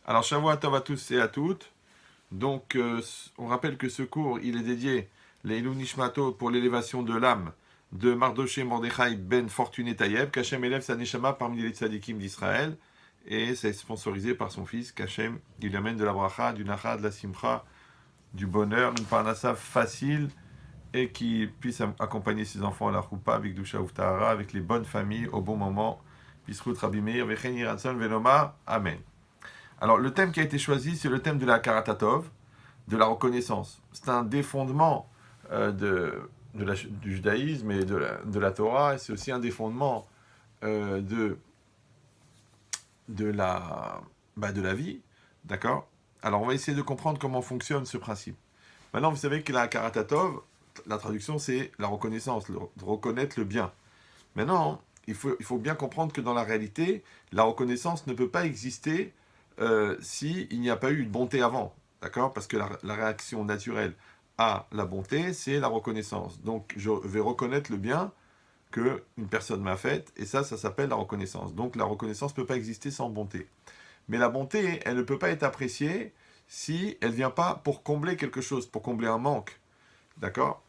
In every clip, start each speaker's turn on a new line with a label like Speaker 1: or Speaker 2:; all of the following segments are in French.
Speaker 1: Alors, Shavua Tov à tous et à toutes. Donc, on rappelle que ce cours, il est dédié les Ilou Nishmato pour l'élévation de l'âme de Mardoché Mordechai ben Fortuné Tayeb, qu'Hachem élève sa neshama parmi les tzadikim d'Israël, et c'est sponsorisé par son fils, qu'Hachem, il lui amène de la bracha, du nacha, de la simcha, du bonheur, une parnassa facile, et qui puisse accompagner ses enfants à la choupa, avec Dusha Uftahara, avec les bonnes familles, au bon moment. Bisrut Rabbi Meir, Vechen Yiratson Veloma, Amen. Alors, le thème qui a été choisi, c'est le thème de la Karatatov, de la reconnaissance. C'est un des fondements du judaïsme et de la Torah, et c'est aussi un des fondements euh, de, de la vie. D'accord. Alors, on va essayer de comprendre comment fonctionne ce principe. Maintenant, vous savez que la Karatatov, la traduction, c'est la reconnaissance, de reconnaître le bien. Maintenant, il faut bien comprendre que dans la réalité, la reconnaissance ne peut pas exister s'il n'y a pas eu de bonté avant. D'accord. Parce que la réaction naturelle à la bonté, c'est la reconnaissance. Donc, je vais reconnaître le bien qu'une personne m'a fait, et ça s'appelle la reconnaissance. Donc, la reconnaissance ne peut pas exister sans bonté. Mais la bonté, elle ne peut pas être appréciée si elle ne vient pas pour combler quelque chose, pour combler un manque. D'accord.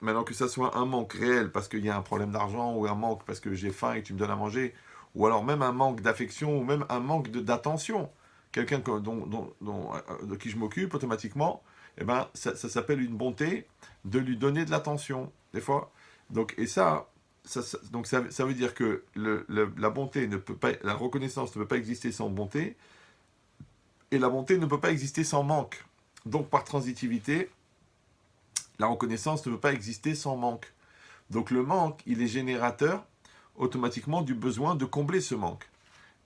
Speaker 1: Maintenant, que ça soit un manque réel parce qu'il y a un problème d'argent, ou un manque parce que j'ai faim et que tu me donnes à manger, ou alors même un manque d'affection, ou même un manque d'attention, quelqu'un de qui je m'occupe automatiquement, eh ben, ça s'appelle une bonté de lui donner de l'attention, des fois. Donc, et ça veut dire que la bonté ne peut pas, la reconnaissance ne peut pas exister sans bonté, et la bonté ne peut pas exister sans manque. Donc, par transitivité, la reconnaissance ne peut pas exister sans manque. Donc le manque, il est générateur automatiquement du besoin de combler ce manque.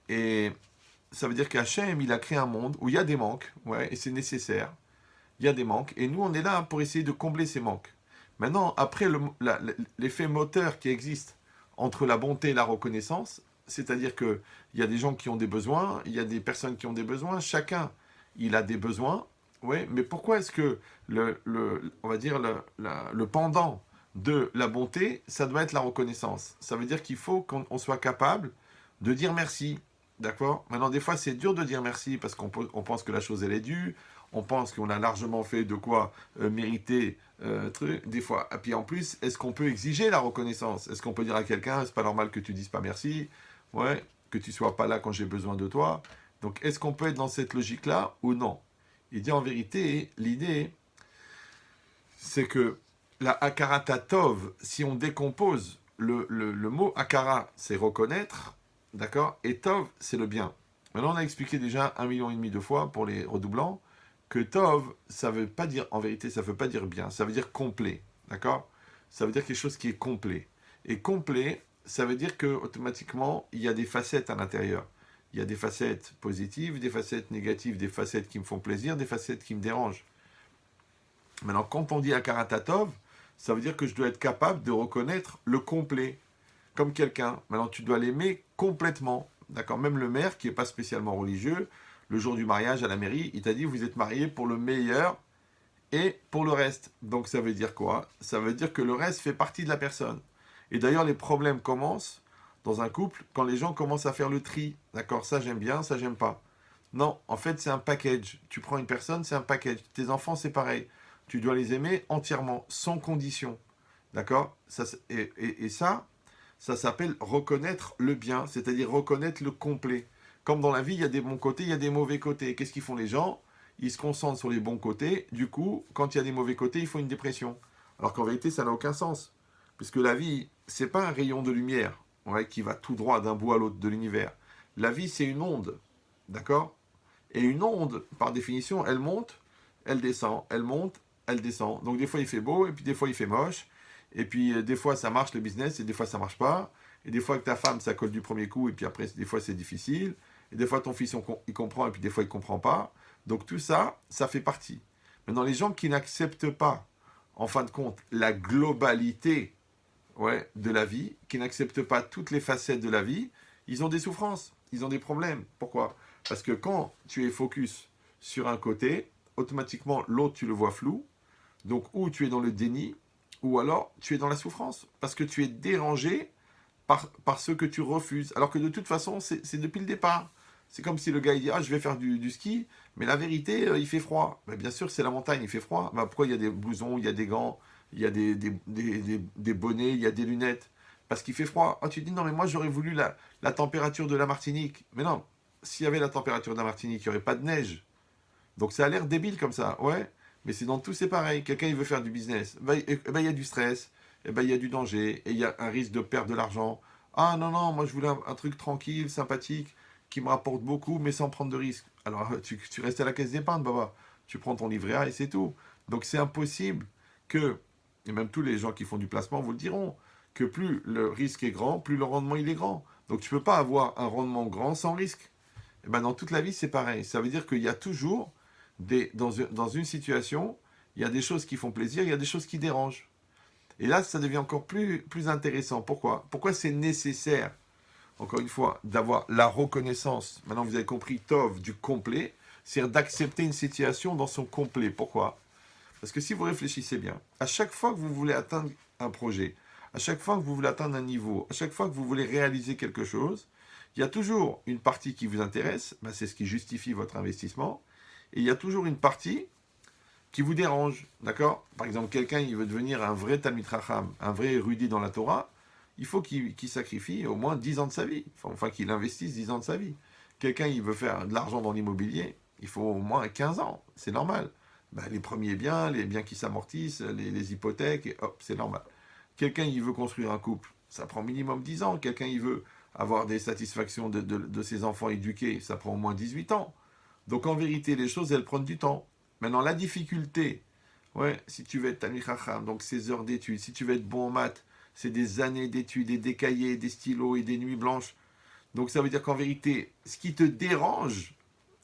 Speaker 1: Et ça veut dire qu'Hachem, il a créé un monde où il y a des manques, ouais, et c'est nécessaire. Il y a des manques, et nous, on est là pour essayer de combler ces manques. Maintenant, après l'effet moteur qui existe entre la bonté et la reconnaissance, c'est-à-dire qu'il y a des gens qui ont des besoins, il y a des personnes qui ont des besoins, chacun, il a des besoins, ouais, mais pourquoi est-ce que on va dire le pendant de la bonté, ça doit être la reconnaissance. Ça veut dire qu'il faut qu'on soit capable de dire merci. D'accord. Maintenant, des fois, c'est dur de dire merci parce qu'on pense que la chose, elle est due. On pense qu'on a largement fait de quoi mériter truc. Des fois. Et puis en plus, est-ce qu'on peut exiger la reconnaissance? Est-ce qu'on peut dire à quelqu'un, c'est pas normal que tu dises pas merci? Ouais. Que tu sois pas là quand j'ai besoin de toi. Donc, est-ce qu'on peut être dans cette logique-là ou non? Il dit en vérité, l'idée, c'est que la akarata tov, si on décompose le mot akara, c'est reconnaître, d'accord, et tov, c'est le bien. Maintenant, on a expliqué déjà 1,5 million de fois pour les redoublants que tov, ça veut pas dire, en vérité, ça veut pas dire bien, ça veut dire complet, d'accord. Ça veut dire quelque chose qui est complet. Et complet, ça veut dire que automatiquement, il y a des facettes à l'intérieur. Il y a des facettes positives, des facettes négatives, des facettes qui me font plaisir, des facettes qui me dérangent. Maintenant, quand on dit Akaratatov, ça veut dire que je dois être capable de reconnaître le complet, comme quelqu'un. Maintenant, tu dois l'aimer complètement. D'accord. Même le maire, qui n'est pas spécialement religieux, le jour du mariage à la mairie, il t'a dit vous êtes mariés pour le meilleur et pour le reste. Donc ça veut dire quoi? Ça veut dire que le reste fait partie de la personne. Et d'ailleurs, les problèmes commencent dans un couple quand les gens commencent à faire le tri. D'accord. Ça j'aime bien, ça j'aime pas. Non, en fait, c'est un package. Tu prends une personne, c'est un package. Tes enfants, c'est pareil. Tu dois les aimer entièrement, sans condition. D'accord. Et ça s'appelle reconnaître le bien, c'est-à-dire reconnaître le complet. Comme dans la vie, il y a des bons côtés, il y a des mauvais côtés. Qu'est-ce qu'ils font les gens? Ils se concentrent sur les bons côtés. Du coup, quand il y a des mauvais côtés, il faut une dépression. Alors qu'en vérité, ça n'a aucun sens. Puisque la vie, c'est pas un rayon de lumière, ouais, qui va tout droit d'un bout à l'autre de l'univers. La vie, c'est une onde. D'accord. Et une onde, par définition, elle monte, elle descend, elle monte, elle descend. Donc des fois il fait beau, et puis des fois il fait moche. Et puis des fois ça marche le business, et des fois ça marche pas. Et des fois avec ta femme ça colle du premier coup, et puis après des fois c'est difficile. Et des fois ton fils il comprend, et puis des fois il comprend pas. Donc tout ça, ça fait partie. Maintenant les gens qui n'acceptent pas, en fin de compte, la globalité, ouais, de la vie, qui n'acceptent pas toutes les facettes de la vie, ils ont des souffrances, ils ont des problèmes. Pourquoi? Parce que quand tu es focus sur un côté, automatiquement l'autre tu le vois flou, donc ou tu es dans le déni, ou alors tu es dans la souffrance, parce que tu es dérangé par ce que tu refuses. Alors que de toute façon, c'est depuis le départ. C'est comme si le gars il dit, ah, je vais faire du ski, mais la vérité, il fait froid. Ben, bien sûr, c'est la montagne, il fait froid. Ben, pourquoi il y a des blousons, il y a des gants, il y a des bonnets, il y a des lunettes? Parce qu'il fait froid. Ah, tu dis, non, mais moi, j'aurais voulu la température de la Martinique. Mais non, s'il y avait la température de la Martinique, il n'y aurait pas de neige. Donc ça a l'air débile comme ça, ouais. Mais c'est dans tout, c'est pareil. Quelqu'un, il veut faire du business. Ben, il y a du stress, et ben, il y a du danger, et il y a un risque de perdre de l'argent. Ah non, non, moi je voulais un truc tranquille, sympathique, qui me rapporte beaucoup, mais sans prendre de risques. Alors tu restes à la caisse d'épargne, baba. Tu prends ton livret A et c'est tout. Donc c'est impossible que, et même tous les gens qui font du placement vous le diront, que plus le risque est grand, plus le rendement il est grand. Donc tu ne peux pas avoir un rendement grand sans risque. Et ben dans toute la vie, c'est pareil. Ça veut dire qu'il y a toujours, dans une situation, il y a des choses qui font plaisir, il y a des choses qui dérangent. Et là, ça devient encore plus intéressant. Pourquoi? Pourquoi c'est nécessaire, encore une fois, d'avoir la reconnaissance, maintenant vous avez compris, Tov, du complet, c'est-à-dire d'accepter une situation dans son complet. Pourquoi? Parce que si vous réfléchissez bien, à chaque fois que vous voulez atteindre un projet, à chaque fois que vous voulez atteindre un niveau, à chaque fois que vous voulez réaliser quelque chose, il y a toujours une partie qui vous intéresse, ben c'est ce qui justifie votre investissement, et il y a toujours une partie qui vous dérange, d'accord? Par exemple, quelqu'un, il veut devenir un vrai Talmid Chacham, un vrai érudit dans la Torah, il faut qu'il sacrifie au moins 10 ans de sa vie, enfin qu'il investisse 10 ans de sa vie. Quelqu'un, il veut faire de l'argent dans l'immobilier, il faut au moins 15 ans, c'est normal. Ben, les premiers biens, les biens qui s'amortissent, les hypothèques, et hop, c'est normal. Quelqu'un, il veut construire un couple, ça prend minimum 10 ans. Quelqu'un, il veut avoir des satisfactions de ses enfants éduqués, ça prend au moins 18 ans. Donc en vérité, les choses, elles prennent du temps. Maintenant, la difficulté, ouais, si tu veux être Talmid Chacham, donc ces heures d'études, si tu veux être bon en maths, c'est des années d'études et des cahiers, des stylos et des nuits blanches. Donc ça veut dire qu'en vérité, ce qui te dérange,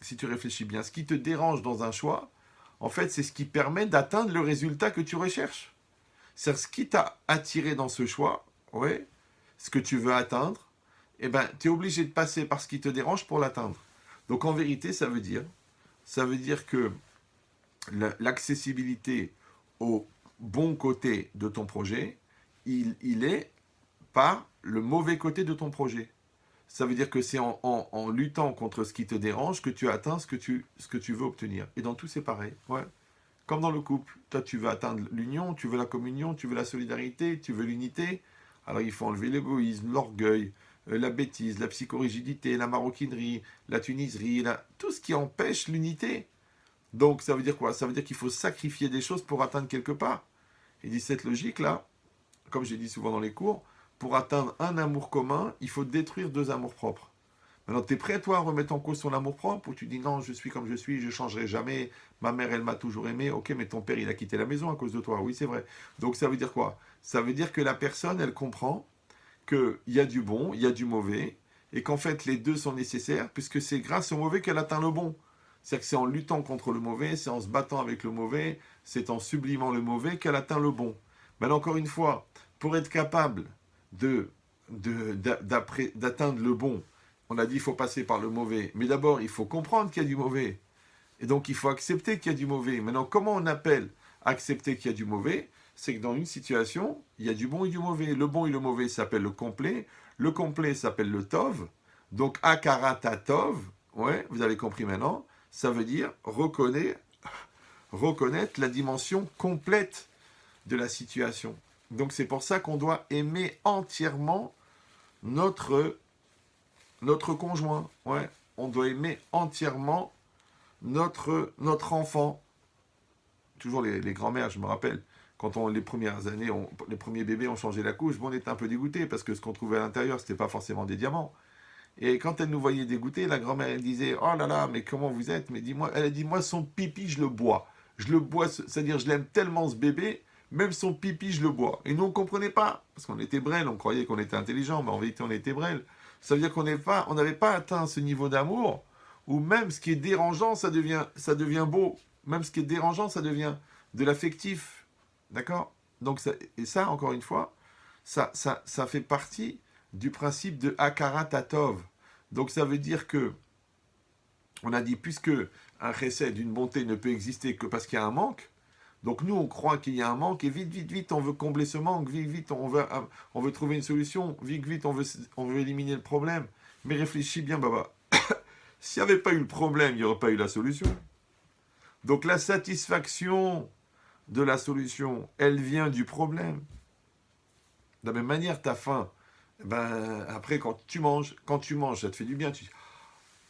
Speaker 1: si tu réfléchis bien, ce qui te dérange dans un choix, en fait, c'est ce qui permet d'atteindre le résultat que tu recherches. C'est ce qui t'a attiré dans ce choix, ouais, ce que tu veux atteindre, eh ben, tu es obligé de passer par ce qui te dérange pour l'atteindre. Donc en vérité, ça veut dire que l'accessibilité au bon côté de ton projet, il est par le mauvais côté de ton projet. Ça veut dire que c'est en luttant contre ce qui te dérange que tu atteins ce que tu veux obtenir. Et dans tout, c'est pareil. Ouais. Comme dans le couple. Toi, tu veux atteindre l'union, tu veux la communion, tu veux la solidarité, tu veux l'unité. Alors, il faut enlever l'égoïsme, l'orgueil, la bêtise, la psychorigidité, la maroquinerie, la tuniserie, tout ce qui empêche l'unité. Donc, ça veut dire quoi? Ça veut dire qu'il faut sacrifier des choses pour atteindre quelque part. Et dit cette logique-là, comme j'ai dit souvent dans les cours, pour atteindre un amour commun, il faut détruire deux amours propres. Maintenant, tu es prêt, toi, à remettre en cause ton amour-propre, ou tu dis non, je suis comme je suis, je ne changerai jamais, ma mère, elle m'a toujours aimé, ok, mais ton père, il a quitté la maison à cause de toi, oui, c'est vrai. Donc, ça veut dire quoi? Ça veut dire que la personne, elle comprend qu'il y a du bon, il y a du mauvais, et qu'en fait, les deux sont nécessaires, puisque c'est grâce au mauvais qu'elle atteint le bon. C'est-à-dire que c'est en luttant contre le mauvais, c'est en se battant avec le mauvais, c'est en sublimant le mauvais qu'elle atteint le bon. Mais encore une fois, pour être capable d'atteindre le bon, on a dit qu'il faut passer par le mauvais. Mais d'abord, il faut comprendre qu'il y a du mauvais. Et donc, il faut accepter qu'il y a du mauvais. Maintenant, comment on appelle accepter qu'il y a du mauvais? C'est que dans une situation, il y a du bon et du mauvais. Le bon et le mauvais s'appellent le complet. Le complet s'appelle le tov. Donc, akarata tov, ouais, vous avez compris maintenant, ça veut dire reconnaître la dimension complète de la situation. Donc, c'est pour ça qu'on doit aimer entièrement notre conjoint. Ouais, on doit aimer entièrement notre enfant. Toujours les grands-mères, je me rappelle, quand les premières années, les premiers bébés ont changé la couche, bon, on était un peu dégoûtés parce que ce qu'on trouvait à l'intérieur, c'était pas forcément des diamants. Et quand elle nous voyait dégoûtés, la grand-mère, elle disait, oh là là, mais comment vous êtes? Mais dis-moi, elle a dit, moi, son pipi, je le bois. Je le bois, c'est-à-dire, je l'aime tellement, ce bébé, même son pipi, je le bois. Et nous, on ne comprenait pas, parce qu'on était brêles, on croyait qu'on était intelligent, mais en vérité, on était brêles. Ça veut dire qu'on n'avait pas atteint ce niveau d'amour où même ce qui est dérangeant, ça devient beau. Même ce qui est dérangeant, ça devient de l'affectif. D'accord? Donc et ça, encore une fois, ça fait partie du principe de Hakarat Tatov. Donc ça veut dire que, on a dit, puisque un chesed, une bonté, ne peut exister que parce qu'il y a un manque, donc nous, on croit qu'il y a un manque, et vite, vite, vite, on veut combler ce manque, vite, vite, on veut trouver une solution, vite, vite, on veut éliminer le problème. Mais réfléchis bien, Baba. S'il n'y avait pas eu le problème, il n'y aurait pas eu la solution. Donc la satisfaction de la solution, elle vient du problème. De la même manière, tu as faim. Ben, après, quand tu manges, ça te fait du bien. Tu dis,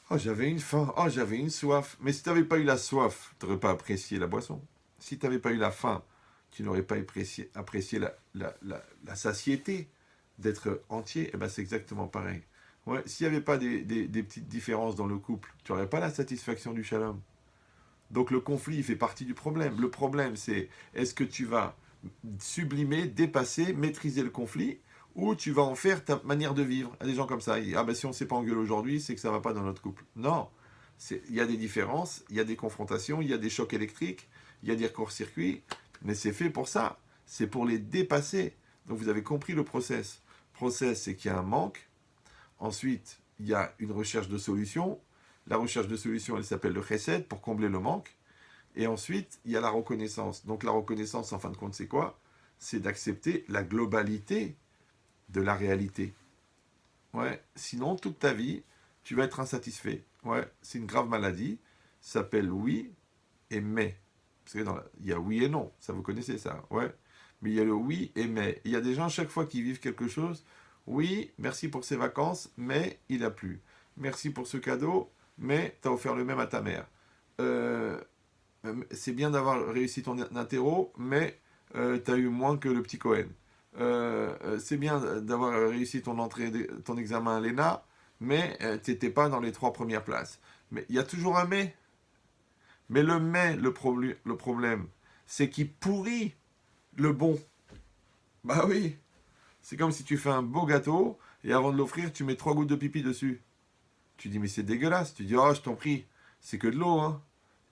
Speaker 1: oh, j'avais une faim, oh, j'avais une soif. Mais si tu n'avais pas eu la soif, tu n'aurais pas apprécié la boisson. Si tu n'avais pas eu la faim, tu n'aurais pas apprécié la satiété d'être entier. Et ben, c'est exactement pareil. Ouais, s'il n'y avait pas des petites différences dans le couple, tu n'aurais pas la satisfaction du shalom. Donc le conflit fait partie du problème. Le problème, c'est est-ce que tu vas sublimer, dépasser, maîtriser le conflit, ou tu vas en faire ta manière de vivre. Il y a des gens comme ça, ah ben si on ne s'est pas engueulé aujourd'hui, c'est que ça ne va pas dans notre couple. Non, il y a des différences, il y a des confrontations, il y a des chocs électriques, il y a des courts-circuits, mais c'est fait pour ça. C'est pour les dépasser. Donc vous avez compris le process. Le process, c'est qu'il y a un manque. Ensuite, il y a une recherche de solution. La recherche de solution, elle s'appelle le chesed pour combler le manque. Et ensuite, il y a la reconnaissance. Donc la reconnaissance, en fin de compte, c'est quoi? C'est d'accepter la globalité de la réalité. Ouais. Sinon, toute ta vie, tu vas être insatisfait. Ouais. C'est une grave maladie. Ça s'appelle oui et mais. Parce que il y a oui et non. Ça, vous connaissez ça. Ouais. Mais il y a le oui et mais. Il y a des gens, chaque fois qu'ils vivent quelque chose, oui, merci pour ces vacances, mais il a plu. Merci pour ce cadeau, mais tu as offert le même à ta mère. C'est bien d'avoir réussi ton interro, mais tu as eu moins que le petit Cohen. C'est bien d'avoir réussi ton examen à l'ENA, mais tu n'étais pas dans les 3 premières places. Mais il y a toujours un mais. Mais le problème, c'est qu'il pourrit le bon. Bah oui, c'est comme si tu fais un beau gâteau, et avant de l'offrir, tu mets 3 gouttes de pipi dessus. Tu dis, mais c'est dégueulasse. Tu dis, oh, je t'en prie, c'est que de l'eau, hein.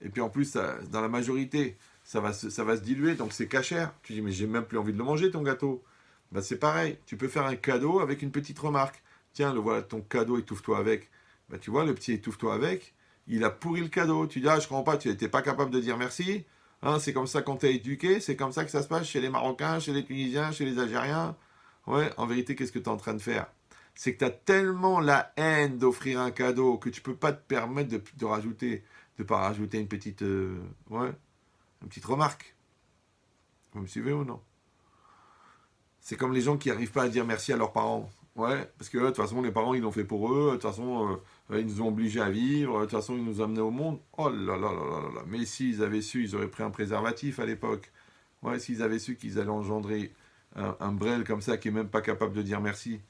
Speaker 1: Et puis en plus, dans la majorité, ça va se diluer, donc c'est cachère. Tu dis, mais j'ai même plus envie de le manger, ton gâteau. Ben, c'est pareil, tu peux faire un cadeau avec une petite remarque. Tiens, le voilà, ton cadeau, étouffe-toi avec. Ben, tu vois, le petit étouffe-toi avec, il a pourri le cadeau. Tu dis, ah, je comprends pas, tu n'étais pas capable de dire merci. Hein, c'est comme ça qu'on t'a éduqué, c'est comme ça que ça se passe chez les Marocains, chez les Tunisiens, chez les Algériens. Ouais, en vérité, qu'est-ce que tu es en train de faire? C'est que tu as tellement la haine d'offrir un cadeau que tu peux pas te permettre de pas rajouter une petite, ouais, une petite remarque. Vous me suivez ou non? C'est comme les gens qui n'arrivent pas à dire merci à leurs parents. Ouais, parce que de toute façon, les parents, ils l'ont fait pour eux. De toute façon, ils nous ont obligés à vivre. De toute façon, ils nous ont amenés au monde. Oh là là là là là là. Mais s'ils avaient su, ils auraient pris un préservatif à l'époque. Ouais, s'ils avaient su qu'ils allaient engendrer un brel comme ça qui est même pas capable de dire merci.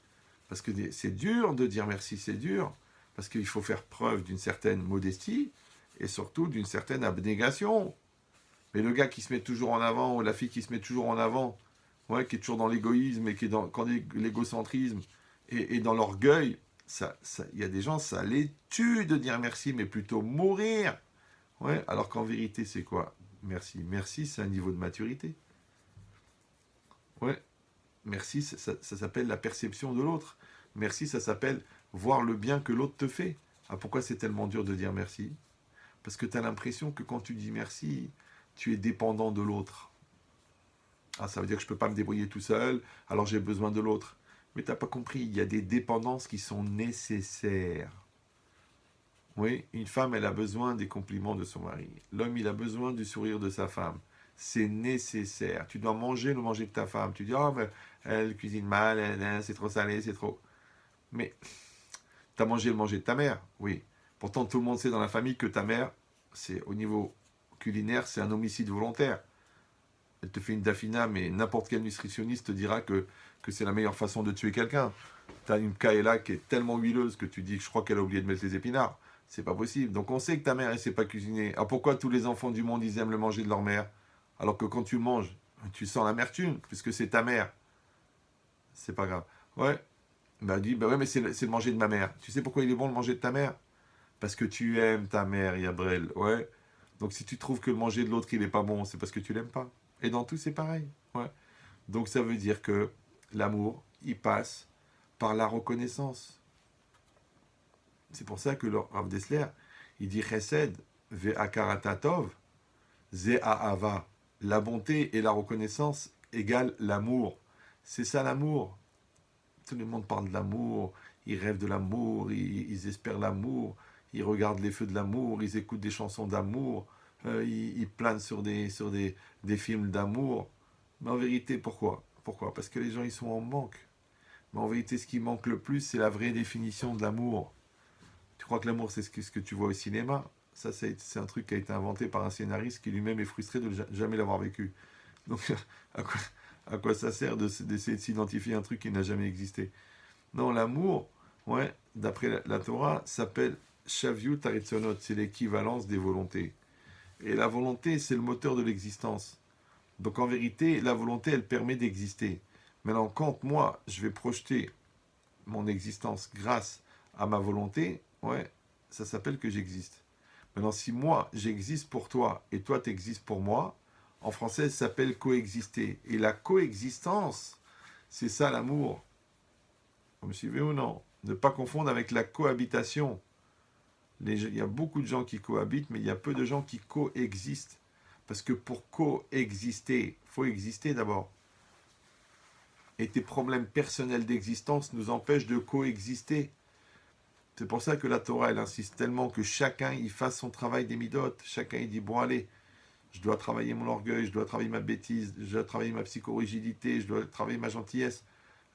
Speaker 1: Parce que c'est dur de dire merci, c'est dur. Parce qu'il faut faire preuve d'une certaine modestie et surtout d'une certaine abnégation. Mais le gars qui se met toujours en avant, ou la fille qui se met toujours en avant, ouais, qui est toujours dans l'égoïsme et qui est dans l'égocentrisme et dans l'orgueil, il y a des gens, ça les tue de dire merci, mais plutôt mourir. Ouais, alors qu'en vérité, c'est quoi? Merci. Merci, c'est un niveau de maturité. Ouais, merci, ça s'appelle la perception de l'autre. Merci, ça s'appelle voir le bien que l'autre te fait. Ah, pourquoi c'est tellement dur de dire merci? Parce que tu as l'impression que quand tu dis merci, tu es dépendant de l'autre. Ah, ça veut dire que je ne peux pas me débrouiller tout seul, alors j'ai besoin de l'autre. Mais tu n'as pas compris, il y a des dépendances qui sont nécessaires. Oui, une femme, elle a besoin des compliments de son mari. L'homme, il a besoin du sourire de sa femme. C'est nécessaire. Tu dois manger le manger de ta femme. Tu dis, oh, mais elle cuisine mal, c'est trop salé, c'est trop... Mais tu as mangé le manger de ta mère, oui. Pourtant, tout le monde sait dans la famille que ta mère, c'est au niveau culinaire, c'est un homicide volontaire. Elle te fait une dafina, mais n'importe quel nutritionniste te dira que c'est la meilleure façon de tuer quelqu'un. Tu as une kaela qui est tellement huileuse que tu dis que je crois qu'elle a oublié de mettre les épinards. C'est pas possible. Donc on sait que ta mère, elle sait pas cuisiner. Ah, pourquoi tous les enfants du monde, ils aiment le manger de leur mère? Alors que quand tu le manges, tu sens l'amertume, puisque c'est ta mère. C'est pas grave. Ouais. Bah, dis, bah ouais, mais c'est le manger de ma mère. Tu sais pourquoi il est bon le manger de ta mère? Parce que tu aimes ta mère, Yabrel. Ouais. Donc si tu trouves que le manger de l'autre, il est pas bon, c'est parce que tu l'aimes pas. Et dans tout, c'est pareil. Ouais. Donc ça veut dire que l'amour, il passe par la reconnaissance. C'est pour ça que le Rav Dessler, il dit Chesed ve'akaratatov ze'ahava. La bonté et la reconnaissance égale l'amour. C'est ça l'amour. Tout le monde parle de l'amour, ils rêvent de l'amour, ils espèrent l'amour, ils regardent les feux de l'amour, ils écoutent des chansons d'amour, ils planent sur des films d'amour. Mais en vérité, pourquoi? Pourquoi? Parce que les gens, ils sont en manque. Mais en vérité, ce qui manque le plus, c'est la vraie définition de l'amour. Tu crois que l'amour, c'est ce que tu vois au cinéma? Ça, c'est un truc qui a été inventé par un scénariste qui lui-même est frustré de jamais l'avoir vécu. Donc, à quoi ça sert d'essayer de s'identifier à un truc qui n'a jamais existé? Non, l'amour, ouais, d'après la Torah, s'appelle Shaviut Haritzonot, c'est l'équivalence des volontés. Et la volonté, c'est le moteur de l'existence. Donc en vérité, la volonté, elle permet d'exister. Maintenant, quand moi, je vais projeter mon existence grâce à ma volonté, ouais, ça s'appelle que j'existe. Maintenant, si moi, j'existe pour toi et toi, tu existes pour moi, en français, ça s'appelle coexister. Et la coexistence, c'est ça l'amour. Vous me suivez ou non? Ne pas confondre avec la cohabitation. Il y a beaucoup de gens qui cohabitent, mais il y a peu de gens qui coexistent. Parce que pour coexister, il faut exister d'abord. Et tes problèmes personnels d'existence nous empêchent de coexister. C'est pour ça que la Torah, elle insiste tellement que chacun y fasse son travail des midotes. Chacun il dit, bon allez, je dois travailler mon orgueil, je dois travailler ma bêtise, je dois travailler ma psychorigidité, je dois travailler ma gentillesse,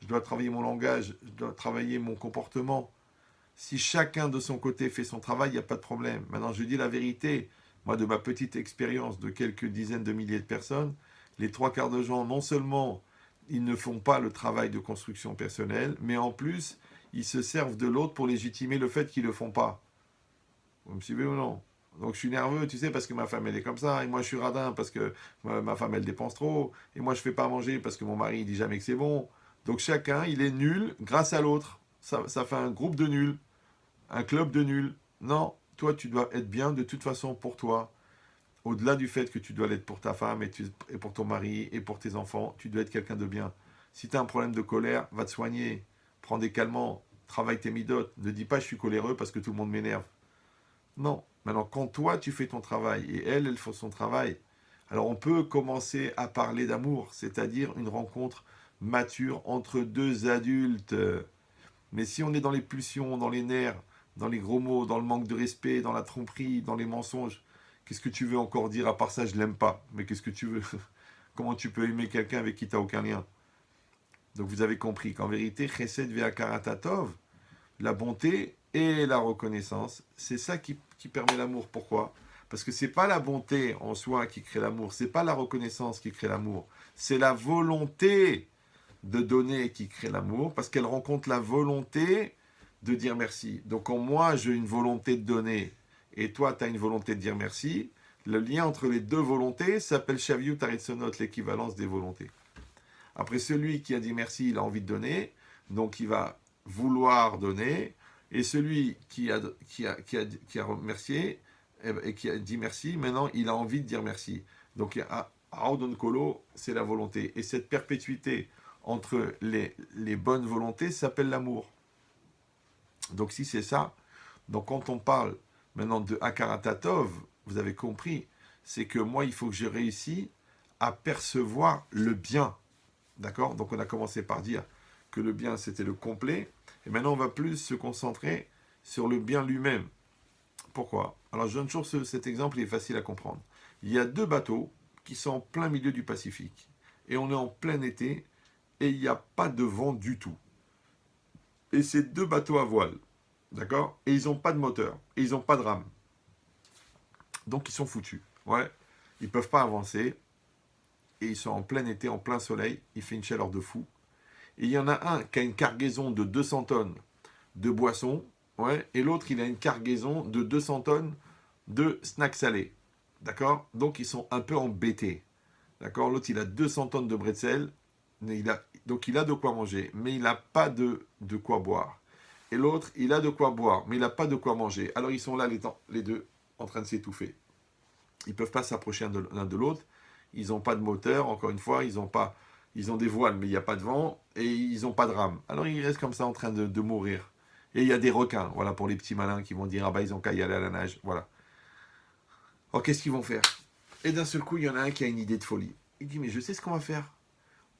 Speaker 1: je dois travailler mon langage, je dois travailler mon comportement. Si chacun de son côté fait son travail, il n'y a pas de problème. Maintenant, je dis la vérité. Moi, de ma petite expérience de quelques dizaines de milliers de personnes, les trois quarts de gens, non seulement ils ne font pas le travail de construction personnelle, mais en plus, ils se servent de l'autre pour légitimer le fait qu'ils ne le font pas. Vous me suivez ou non? Donc je suis nerveux, tu sais, parce que ma femme, elle est comme ça, et moi je suis radin parce que ma femme, elle dépense trop, et moi je fais pas à manger parce que mon mari, il dit jamais que c'est bon. Donc chacun, il est nul grâce à l'autre. Ça fait un groupe de nuls, un club de nuls. Non, toi, tu dois être bien de toute façon pour toi. Au-delà du fait que tu dois l'être pour ta femme et pour ton mari et pour tes enfants, tu dois être quelqu'un de bien. Si tu as un problème de colère, va te soigner. Prends des calmants, travaille tes midotes. Ne dis pas je suis coléreux parce que tout le monde m'énerve. Non. Maintenant, quand toi, tu fais ton travail et elle fait son travail, alors on peut commencer à parler d'amour, c'est-à-dire une rencontre mature entre deux adultes. Mais si on est dans les pulsions, dans les nerfs, dans les gros mots, dans le manque de respect, dans la tromperie, dans les mensonges, qu'est-ce que tu veux encore dire à part ça, je l'aime pas? Mais qu'est-ce que tu veux? Comment tu peux aimer quelqu'un avec qui tu n'as aucun lien? Donc vous avez compris qu'en vérité, Chesed Ve'akaratatov, la bonté et la reconnaissance, c'est ça qui permet l'amour. Pourquoi? Parce que c'est pas la bonté en soi qui crée l'amour, c'est pas la reconnaissance qui crée l'amour, c'est la volonté de donner qui crée l'amour, parce qu'elle rencontre la volonté de dire merci. Donc quand moi j'ai une volonté de donner, et toi tu as une volonté de dire merci, le lien entre les deux volontés s'appelle Shaviut Haritzonot, l'équivalence des volontés. Après, celui qui a dit merci, il a envie de donner, donc il va vouloir donner, et celui qui a remercié et qui a dit merci, maintenant il a envie de dire merci. Donc Aodon Kolo, c'est la volonté. Et cette perpétuité entre les bonnes volontés s'appelle l'amour. Donc si c'est ça, donc quand on parle maintenant de Akaratatov, vous avez compris, c'est que moi il faut que je réussisse à percevoir le bien. D'accord? Donc on a commencé par dire que le bien c'était le complet, et maintenant on va plus se concentrer sur le bien lui-même. Pourquoi? Alors je donne toujours cet exemple, il est facile à comprendre. Il y a deux bateaux qui sont en plein milieu du Pacifique, et on est en plein été, et il n'y a pas de vent du tout. Et c'est deux bateaux à voile, d'accord? Et ils n'ont pas de moteur, et ils n'ont pas de rame. Donc ils sont foutus. Ouais, ils ne peuvent pas avancer, et ils sont en plein été, en plein soleil, il fait une chaleur de fou. Et il y en a un qui a une cargaison de 200 tonnes de boissons, ouais, et l'autre, il a une cargaison de 200 tonnes de snacks salés. D'accord? Donc, ils sont un peu embêtés. D'accord? L'autre, il a 200 tonnes de bretzel, donc il a de quoi manger, mais il n'a pas de quoi boire. Et l'autre, il a de quoi boire, mais il n'a pas de quoi manger. Alors, ils sont là, les deux, en train de s'étouffer. Ils ne peuvent pas s'approcher l'un de l'autre. Ils n'ont pas de moteur, encore une fois, ils ont des voiles, mais il n'y a pas de vent, et ils n'ont pas de rame. Alors ils restent comme ça en train de mourir. Et il y a des requins, voilà, pour les petits malins qui vont dire, ah bah ils ont qu'à y aller à la nage, voilà. Alors qu'est-ce qu'ils vont faire? Et d'un seul coup, il y en a un qui a une idée de folie. Il dit, mais je sais ce qu'on va faire.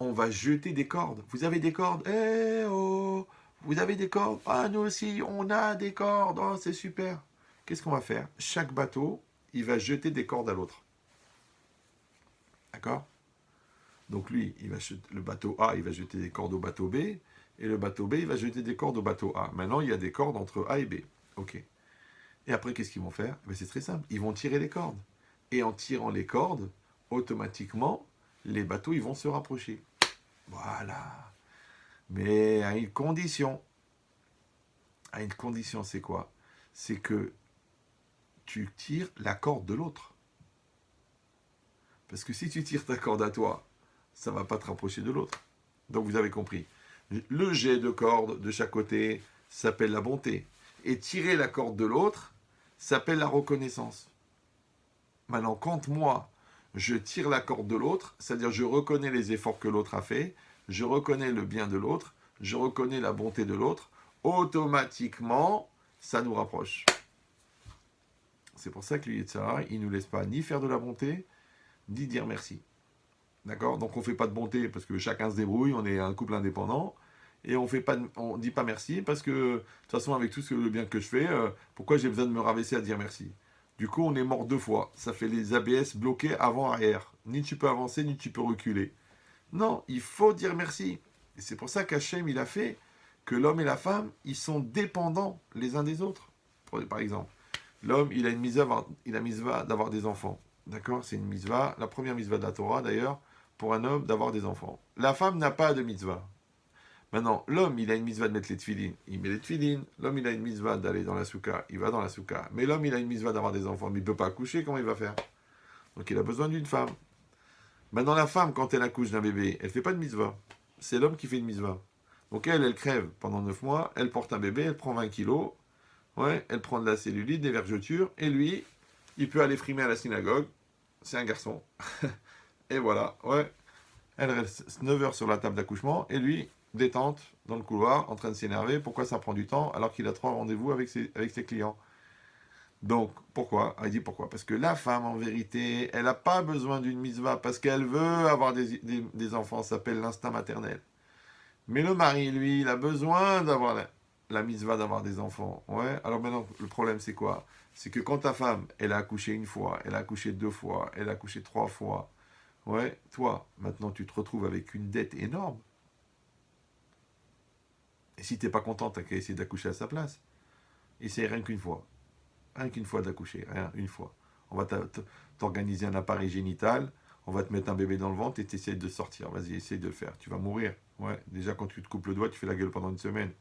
Speaker 1: On va jeter des cordes. Vous avez des cordes? Eh oh! Vous avez des cordes? Ah, nous aussi, on a des cordes. Oh, c'est super. qu'est-ce qu'on va faire? Chaque bateau, il va jeter des cordes à l'autre. D'accord? Donc lui, le bateau A, il va jeter des cordes au bateau B, et le bateau B, il va jeter des cordes au bateau A. Maintenant, il y a des cordes entre A et B. Ok. Et après, qu'est-ce qu'ils vont faire? C'est très simple. Ils vont tirer les cordes. Et en tirant les cordes, automatiquement, les bateaux, ils vont se rapprocher. Voilà. Mais à une condition. À une condition, c'est quoi? C'est que tu tires la corde de l'autre. Parce que si tu tires ta corde à toi, ça ne va pas te rapprocher de l'autre. Donc vous avez compris. Le jet de corde de chaque côté s'appelle la bonté. Et tirer la corde de l'autre s'appelle la reconnaissance. Maintenant, quand moi, je tire la corde de l'autre, c'est-à-dire je reconnais les efforts que l'autre a fait, je reconnais le bien de l'autre, je reconnais la bonté de l'autre, automatiquement, ça nous rapproche. C'est pour ça que le Yetzirah, il ne nous laisse pas ni faire de la bonté, ni dire merci. D'accord? Donc on ne fait pas de bonté parce que chacun se débrouille, on est un couple indépendant, et on ne dit pas merci parce que, de toute façon, avec tout le bien que je fais, pourquoi j'ai besoin de me rabaisser à dire merci? Du coup, on est mort 2 fois. Ça fait les ABS bloqués avant-arrière. Ni tu peux avancer, ni tu peux reculer. Non, il faut dire merci. Et c'est pour ça qu'Hachem, il a fait que l'homme et la femme, ils sont dépendants les uns des autres. Par exemple, l'homme, il a une mitzvah d'avoir des enfants. D'accord? C'est une mitzvah, la première mitzvah de la Torah d'ailleurs, pour un homme d'avoir des enfants. La femme n'a pas de mitzvah. Maintenant, l'homme, il a une mitzvah de mettre les tefilines, il met les tefilines. L'homme, il a une mitzvah d'aller dans la souka, il va dans la souka. Mais l'homme, il a une mitzvah d'avoir des enfants, mais il ne peut pas accoucher, comment il va faire? Donc il a besoin d'une femme. Maintenant, la femme, quand elle accouche d'un bébé, elle ne fait pas de mitzvah. C'est l'homme qui fait une mitzvah. Donc elle crève pendant 9 mois, elle porte un bébé, elle prend 20 kilos, ouais, elle prend de la cellulite, des vergetures, et lui, il peut aller frimer à la synagogue. C'est un garçon. Et voilà, ouais. Elle reste 9 heures sur la table d'accouchement, et lui, détente, dans le couloir, en train de s'énerver. Pourquoi ça prend du temps alors qu'il a 3 rendez-vous avec ses clients? Donc, pourquoi? Il dit pourquoi? Parce que la femme, en vérité, elle n'a pas besoin d'une mitzvah, parce qu'elle veut avoir des enfants, ça s'appelle l'instinct maternel. Mais le mari, lui, il a besoin d'avoir la mitzvah d'avoir des enfants. Ouais. Alors maintenant, le problème, c'est quoi? C'est que quand ta femme, elle a accouché 1 fois, elle a accouché 2 fois, elle a accouché 3 fois, ouais, toi, maintenant, tu te retrouves avec une dette énorme. Et si tu n'es pas content, tu n'as qu'à essayer d'accoucher à sa place. Essaye rien qu'une fois. Rien qu'une fois d'accoucher, rien, une fois. On va t'organiser un appareil génital, on va te mettre un bébé dans le ventre et tu essayes de sortir. Vas-y, essaye de le faire. Tu vas mourir. Ouais. Déjà, quand tu te coupes le doigt, tu fais la gueule pendant 1 semaine.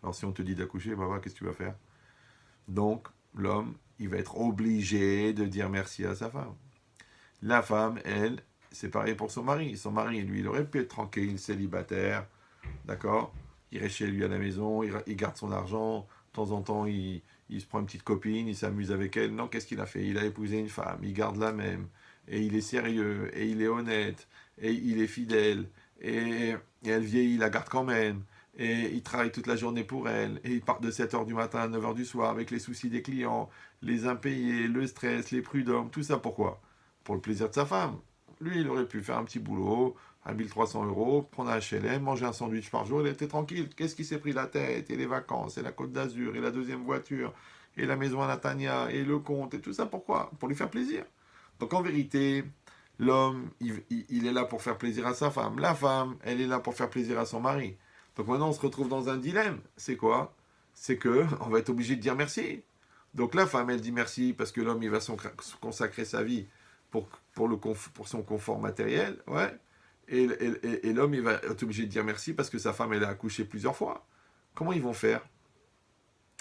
Speaker 1: Alors, si on te dit d'accoucher, bah, qu'est-ce que tu vas faire? Donc, l'homme, il va être obligé de dire merci à sa femme. La femme, elle, c'est pareil pour son mari. Son mari, lui, il aurait pu être tranquille, célibataire, d'accord? Il reste chez lui à la maison, il garde son argent, de temps en temps, il se prend une petite copine, il s'amuse avec elle. Non, qu'est-ce qu'il a fait? Il a épousé une femme, il garde la même, et il est sérieux, et il est honnête, et il est fidèle, et elle vieillit, il la garde quand même, et il travaille toute la journée pour elle, et il part de 7 heures du matin à 9 heures du soir avec les soucis des clients, les impayés, le stress, les prud'hommes, tout ça pourquoi? Pour le plaisir de sa femme. Lui, il aurait pu faire un petit boulot, à 1 300 €, prendre un HLM, manger un sandwich par jour, il était tranquille. Qu'est-ce qui s'est pris la tête? Et les vacances, et la Côte d'Azur, et la deuxième voiture, et la maison à Natania, et le compte, et tout ça, pourquoi? Pour lui faire plaisir. Donc en vérité, l'homme, il est là pour faire plaisir à sa femme. La femme, elle est là pour faire plaisir à son mari. Donc maintenant, on se retrouve dans un dilemme. C'est quoi? C'est que on va être obligé de dire merci. Donc la femme, elle dit merci parce que l'homme, il va consacrer sa vie pour son confort matériel, ouais. Et l'homme, il va être obligé de dire merci parce que sa femme, elle a accouché plusieurs fois. Comment ils vont faire?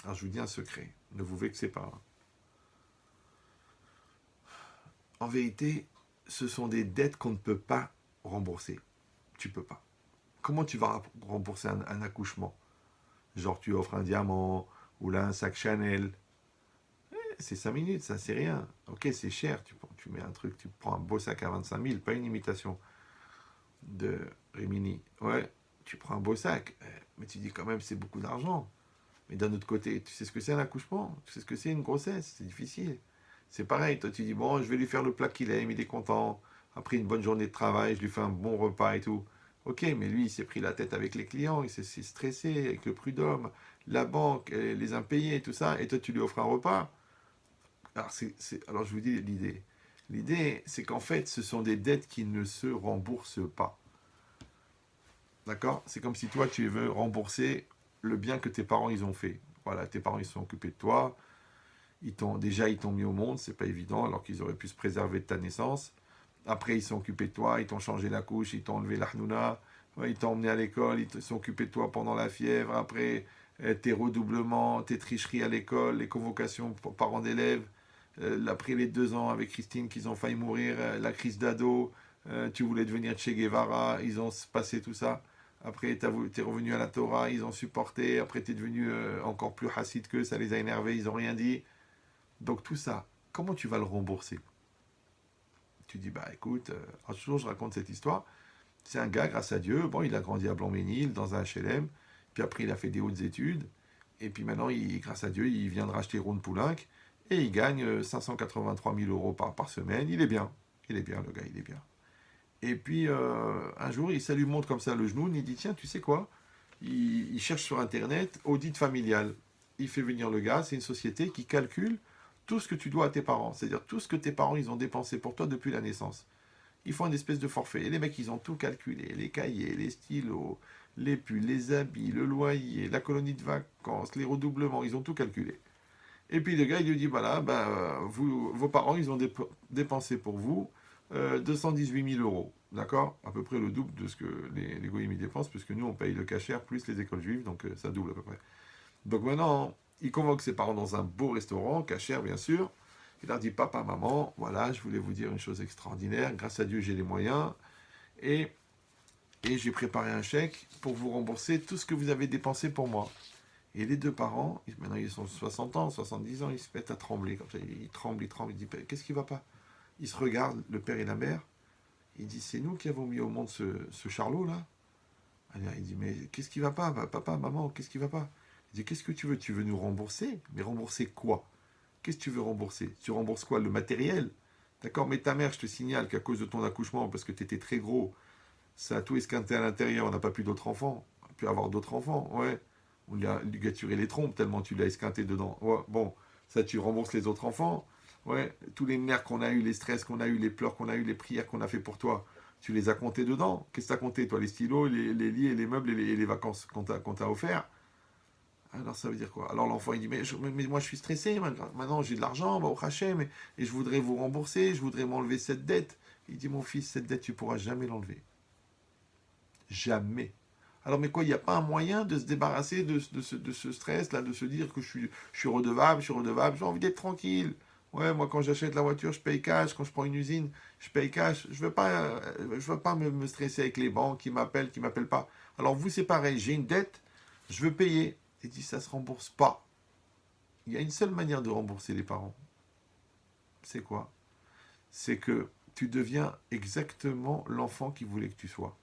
Speaker 1: Alors, je vous dis un secret. Ne vous vexez pas. En vérité, ce sont des dettes qu'on ne peut pas rembourser. Tu peux pas. Comment tu vas rembourser un accouchement? Genre, tu offres un diamant ou là un sac Chanel. C'est 5 minutes, ça, c'est rien. Ok, c'est cher. Tu mets un truc, tu prends un beau sac à 25 000, pas une imitation de Rimini. Ouais, tu prends un beau sac, mais tu dis quand même c'est beaucoup d'argent. Mais d'un autre côté, tu sais ce que c'est un accouchement, tu sais ce que c'est une grossesse, c'est difficile. C'est pareil, toi tu dis bon, je vais lui faire le plat qu'il aime, il est content. Après une bonne journée de travail, je lui fais un bon repas et tout. Ok, mais lui il s'est pris la tête avec les clients, il s'est stressé avec le prud'homme, la banque, les impayés, tout ça, et toi tu lui offres un repas. Alors je vous dis l'idée. L'idée, c'est qu'en fait, ce sont des dettes qui ne se remboursent pas. D'accord? C'est comme si toi, tu veux rembourser le bien que tes parents, ils ont fait. Voilà, tes parents, ils se sont occupés de toi. Ils t'ont mis au monde, c'est pas évident, alors qu'ils auraient pu se préserver de ta naissance. Après, ils se sont occupés de toi, ils t'ont changé la couche, ils t'ont enlevé la hnouna, ouais, ils t'ont emmené à l'école, ils se sont occupés de toi pendant la fièvre. Après, tes redoublements, tes tricheries à l'école, les convocations pour parents d'élèves. Après les 2 ans avec Christine qu'ils ont failli mourir, la crise d'ado, tu voulais devenir Che Guevara, ils ont passé tout ça. Après, t'es revenu à la Torah, ils ont supporté. Après, t'es devenu encore plus hassid qu'eux, ça les a énervés, ils ont rien dit. Donc tout ça, comment tu vas le rembourser? Tu dis, bah écoute, toujours je raconte cette histoire. C'est un gars, grâce à Dieu, bon, il a grandi à Blanc-Ménil, dans un HLM, puis après il a fait des hautes études, et puis maintenant, grâce à Dieu, il vient de racheter Ron Poulenc, et il gagne 583 000 euros par semaine. Il est bien, le gars, il est bien. Et puis un jour, ça lui monte comme ça le genou, il dit, tiens, tu sais quoi? Il cherche sur Internet audit familial. Il fait venir le gars, c'est une société qui calcule tout ce que tu dois à tes parents, c'est-à-dire tout ce que tes parents ils ont dépensé pour toi depuis la naissance. Ils font une espèce de forfait. Et les mecs, ils ont tout calculé, les cahiers, les stylos, les pulls, les habits, le loyer, la colonie de vacances, les redoublements, ils ont tout calculé. Et puis le gars, il lui dit, voilà, ben, vos parents, ils ont dépensé pour vous 218 000 euros. D'accord? À peu près le double de ce que les goyim y dépensent, puisque nous, on paye le cachère plus les écoles juives, donc ça double à peu près. Donc maintenant, il convoque ses parents dans un beau restaurant, cachère bien sûr. Il leur dit, papa, maman, voilà, je voulais vous dire une chose extraordinaire. Grâce à Dieu, j'ai les moyens. Et, et j'ai préparé un chèque pour vous rembourser tout ce que vous avez dépensé pour moi. Et les 2 parents, maintenant ils sont 60 ans, 70 ans, ils se mettent à trembler. Comme ça, ils tremblent, ils disent, qu'est-ce qui va pas? Ils se regardent, le père et la mère. Ils disent, c'est nous qui avons mis au monde ce Charlot là. Alors, il dit, mais qu'est-ce qui va pas? Papa, maman, qu'est-ce qui va pas? Il dit, qu'est-ce que tu veux? Tu veux nous rembourser? Mais rembourser quoi? Qu'est-ce que tu veux rembourser? Tu rembourses quoi? Le matériel? D'accord, mais ta mère, je te signale qu'à cause de ton accouchement, parce que tu étais très gros, ça a tout esquinté à l'intérieur, on n'a pas pu d'autres enfants. On a pu avoir d'autres enfants, ouais. On lui a ligaturé les trompes tellement tu l'as esquinté dedans. Ouais, bon, ça tu rembourses les autres enfants. Ouais, tous les nerfs qu'on a eu, les stress qu'on a eu, les pleurs qu'on a eu, les prières qu'on a fait pour toi, tu les as comptés dedans. Qu'est-ce que tu as compté, toi? Les stylos, les lits et les meubles et les vacances qu'on t'a offert. Alors ça veut dire quoi? Alors l'enfant il dit mais moi je suis stressé, maintenant j'ai de l'argent, bah, au Hachem, et je voudrais vous rembourser, je voudrais m'enlever cette dette. Il dit mon fils, cette dette tu pourras jamais l'enlever. Jamais. Alors mais quoi, il n'y a pas un moyen de se débarrasser de ce stress là, de se dire que je suis redevable, j'ai envie d'être tranquille. Ouais, moi quand j'achète la voiture, je paye cash, quand je prends une usine, je paye cash. Je veux pas me stresser avec les banques qui m'appellent pas. Alors vous c'est pareil, j'ai une dette, je veux payer. Il dit ça se rembourse pas. Il y a une seule manière de rembourser les parents. C'est quoi? C'est que tu deviens exactement l'enfant qu'ils voulaient que tu sois.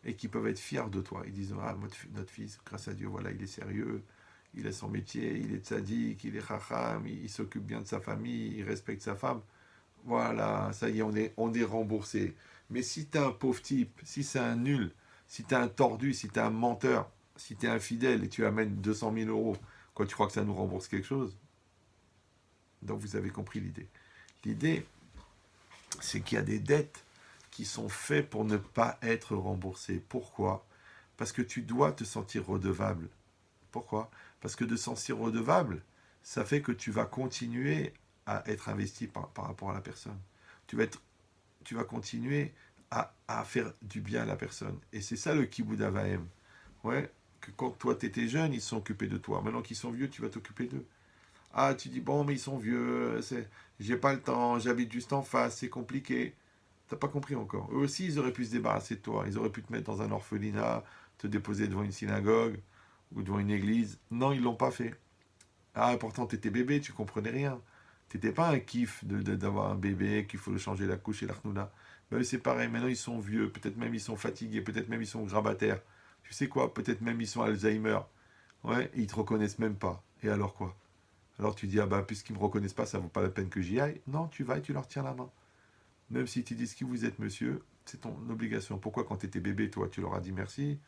Speaker 1: Et qui peuvent être fiers de toi. Ils disent, ah, notre fils, grâce à Dieu, voilà, il est sérieux, il a son métier, il est tzaddik, il est chacham, il s'occupe bien de sa famille, il respecte sa femme. Voilà, ça y est, on est remboursé. Mais si t'es un pauvre type, si c'est un nul, si t'es un tordu, si t'es un menteur, si t'es infidèle et tu amènes 200 000 euros, quoi, tu crois que ça nous rembourse quelque chose? Donc vous avez compris l'idée. L'idée, c'est qu'il y a des dettes qui sont faites pour ne pas être remboursées. Pourquoi? Parce que tu dois te sentir redevable. Pourquoi? Parce que de se sentir redevable, ça fait que tu vas continuer à être investi par rapport à la personne. Tu vas continuer à faire du bien à la personne. Et c'est ça le kibboud avaim. Ouais, que quand toi tu étais jeune, ils se sont occupés de toi. Maintenant qu'ils sont vieux, tu vas t'occuper d'eux. Ah, tu dis, bon, mais ils sont vieux, j'ai pas le temps, j'habite juste en face, c'est compliqué. T'as pas compris encore. Eux aussi, ils auraient pu se débarrasser de toi. Ils auraient pu te mettre dans un orphelinat, te déposer devant une synagogue ou devant une église. Non, ils l'ont pas fait. Ah, pourtant, t'étais bébé, tu comprenais rien. T'étais pas un kiff d'avoir un bébé, qu'il faut le changer la couche et l'arnouna. Ben, c'est pareil, maintenant ils sont vieux, peut-être même ils sont fatigués, peut-être même ils sont grabataires. Tu sais quoi, peut-être même ils sont Alzheimer. Ouais, et ils te reconnaissent même pas. Et alors quoi? Alors tu dis, ah ben, puisqu'ils me reconnaissent pas, ça vaut pas la peine que j'y aille. Non, tu vas et tu leur tiens la main. Même si tu dis qui vous êtes, monsieur, c'est ton obligation. Pourquoi, quand tu étais bébé, toi, tu leur as dit merci,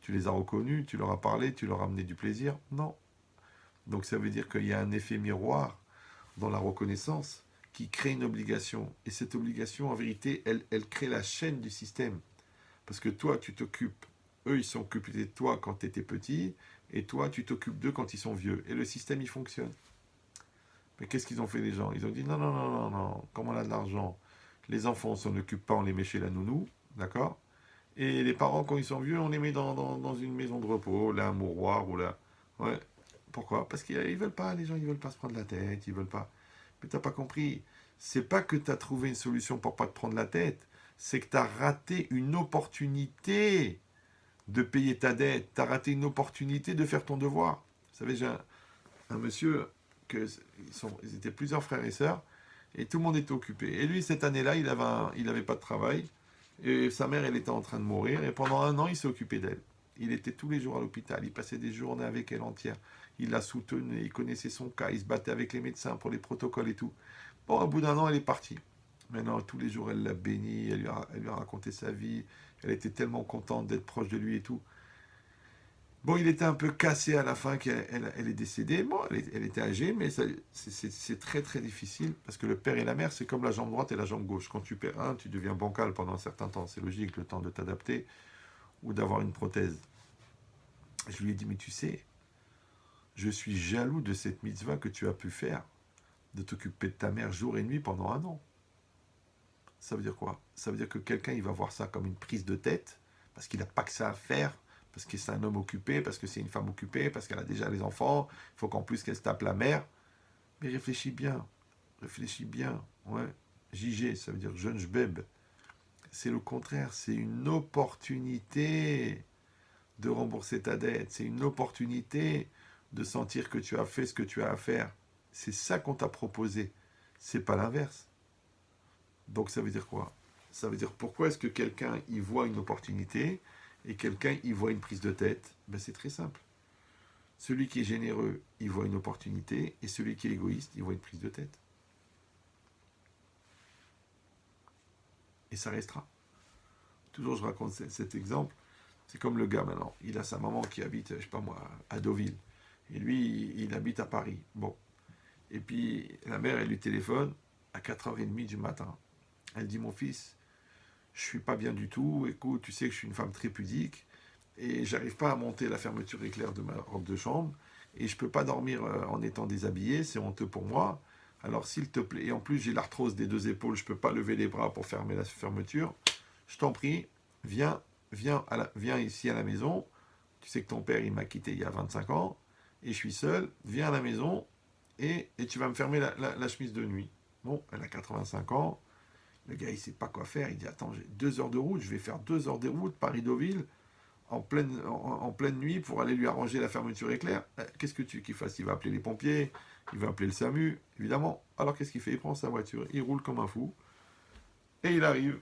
Speaker 1: tu les as reconnus, tu leur as parlé, tu leur as amené du plaisir? Non. Donc ça veut dire qu'il y a un effet miroir dans la reconnaissance qui crée une obligation. Et cette obligation, en vérité, elle crée la chaîne du système. Parce que toi, tu t'occupes, eux, ils sont occupés de toi quand tu étais petit, et toi, tu t'occupes d'eux quand ils sont vieux. Et le système, il fonctionne. Mais qu'est-ce qu'ils ont fait les gens? Ils ont dit non, non, non, non, non, comme on a de l'argent, les enfants, on s'en occupe pas, on les met chez la nounou, d'accord? Et les parents, quand ils sont vieux, on les met dans une maison de repos, là, un mouroir, ou là. Ouais. Pourquoi? Parce qu'ils veulent pas, les gens, ils veulent pas se prendre la tête, ils veulent pas. Mais t'as pas compris. C'est pas que tu as trouvé une solution pour pas te prendre la tête, c'est que tu as raté une opportunité de payer ta dette, tu as raté une opportunité de faire ton devoir. Vous savez, j'ai un monsieur, ils étaient plusieurs frères et sœurs, et tout le monde était occupé. Et lui, cette année-là, il avait pas de travail, et sa mère, elle était en train de mourir, et pendant un an, il s'est occupé d'elle. Il était tous les jours à l'hôpital, il passait des journées avec elle entière. Il la soutenait, il connaissait son cas, il se battait avec les médecins pour les protocoles et tout. Bon, au bout d'un an, elle est partie. Maintenant, tous les jours, elle l'a béni, elle lui a raconté sa vie. Elle était tellement contente d'être proche de lui et tout. Bon, il était un peu cassé à la fin qu'elle est décédée. Bon, elle était âgée, mais c'est très très difficile parce que le père et la mère, c'est comme la jambe droite et la jambe gauche. Quand tu perds un, tu deviens bancal pendant un certain temps. C'est logique, le temps de t'adapter ou d'avoir une prothèse. Je lui ai dit, mais tu sais, je suis jaloux de cette mitzvah que tu as pu faire, de t'occuper de ta mère jour et nuit pendant un an. Ça veut dire quoi? Ça veut dire que quelqu'un, il va voir ça comme une prise de tête, parce qu'il n'a pas que ça à faire, parce que c'est un homme occupé, parce que c'est une femme occupée, parce qu'elle a déjà les enfants, il faut qu'en plus qu'elle se tape la mère. Mais réfléchis bien, ouais. JG, ça veut dire jeune jbeb. C'est le contraire, c'est une opportunité de rembourser ta dette, c'est une opportunité de sentir que tu as fait ce que tu as à faire. C'est ça qu'on t'a proposé, c'est pas l'inverse. Donc ça veut dire quoi? Ça veut dire pourquoi est-ce que quelqu'un y voit une opportunité et quelqu'un y voit une prise de tête? Ben, c'est très simple. Celui qui est généreux, il voit une opportunité, et celui qui est égoïste, il voit une prise de tête. Et ça restera. Toujours je raconte cet exemple. C'est comme le gars maintenant. Il a sa maman qui habite, je sais pas moi, à Deauville. Et lui, il habite à Paris. Bon. Et puis la mère, elle lui téléphone à 4h30 du matin. Elle dit, mon fils, je suis pas bien du tout, écoute, tu sais que je suis une femme très pudique, et j'arrive pas à monter la fermeture éclair de ma robe de chambre, et je peux pas dormir en étant déshabillé, c'est honteux pour moi, alors s'il te plaît, et en plus j'ai l'arthrose des deux épaules, je peux pas lever les bras pour fermer la fermeture, je t'en prie, viens ici à la maison, tu sais que ton père il m'a quitté il y a 25 ans, et je suis seul, viens à la maison, et tu vas me fermer la chemise de nuit. Bon, elle a 85 ans, le gars, il ne sait pas quoi faire. Il dit, attends, j'ai 2 heures de route, je vais faire 2 heures de route, Paris-Deauville, en pleine nuit pour aller lui arranger la fermeture éclair. Qu'est-ce que tu veux qu'il fasse? Il va appeler les pompiers, il va appeler le SAMU, évidemment. Alors qu'est-ce qu'il fait? Il prend sa voiture, il roule comme un fou, et il arrive.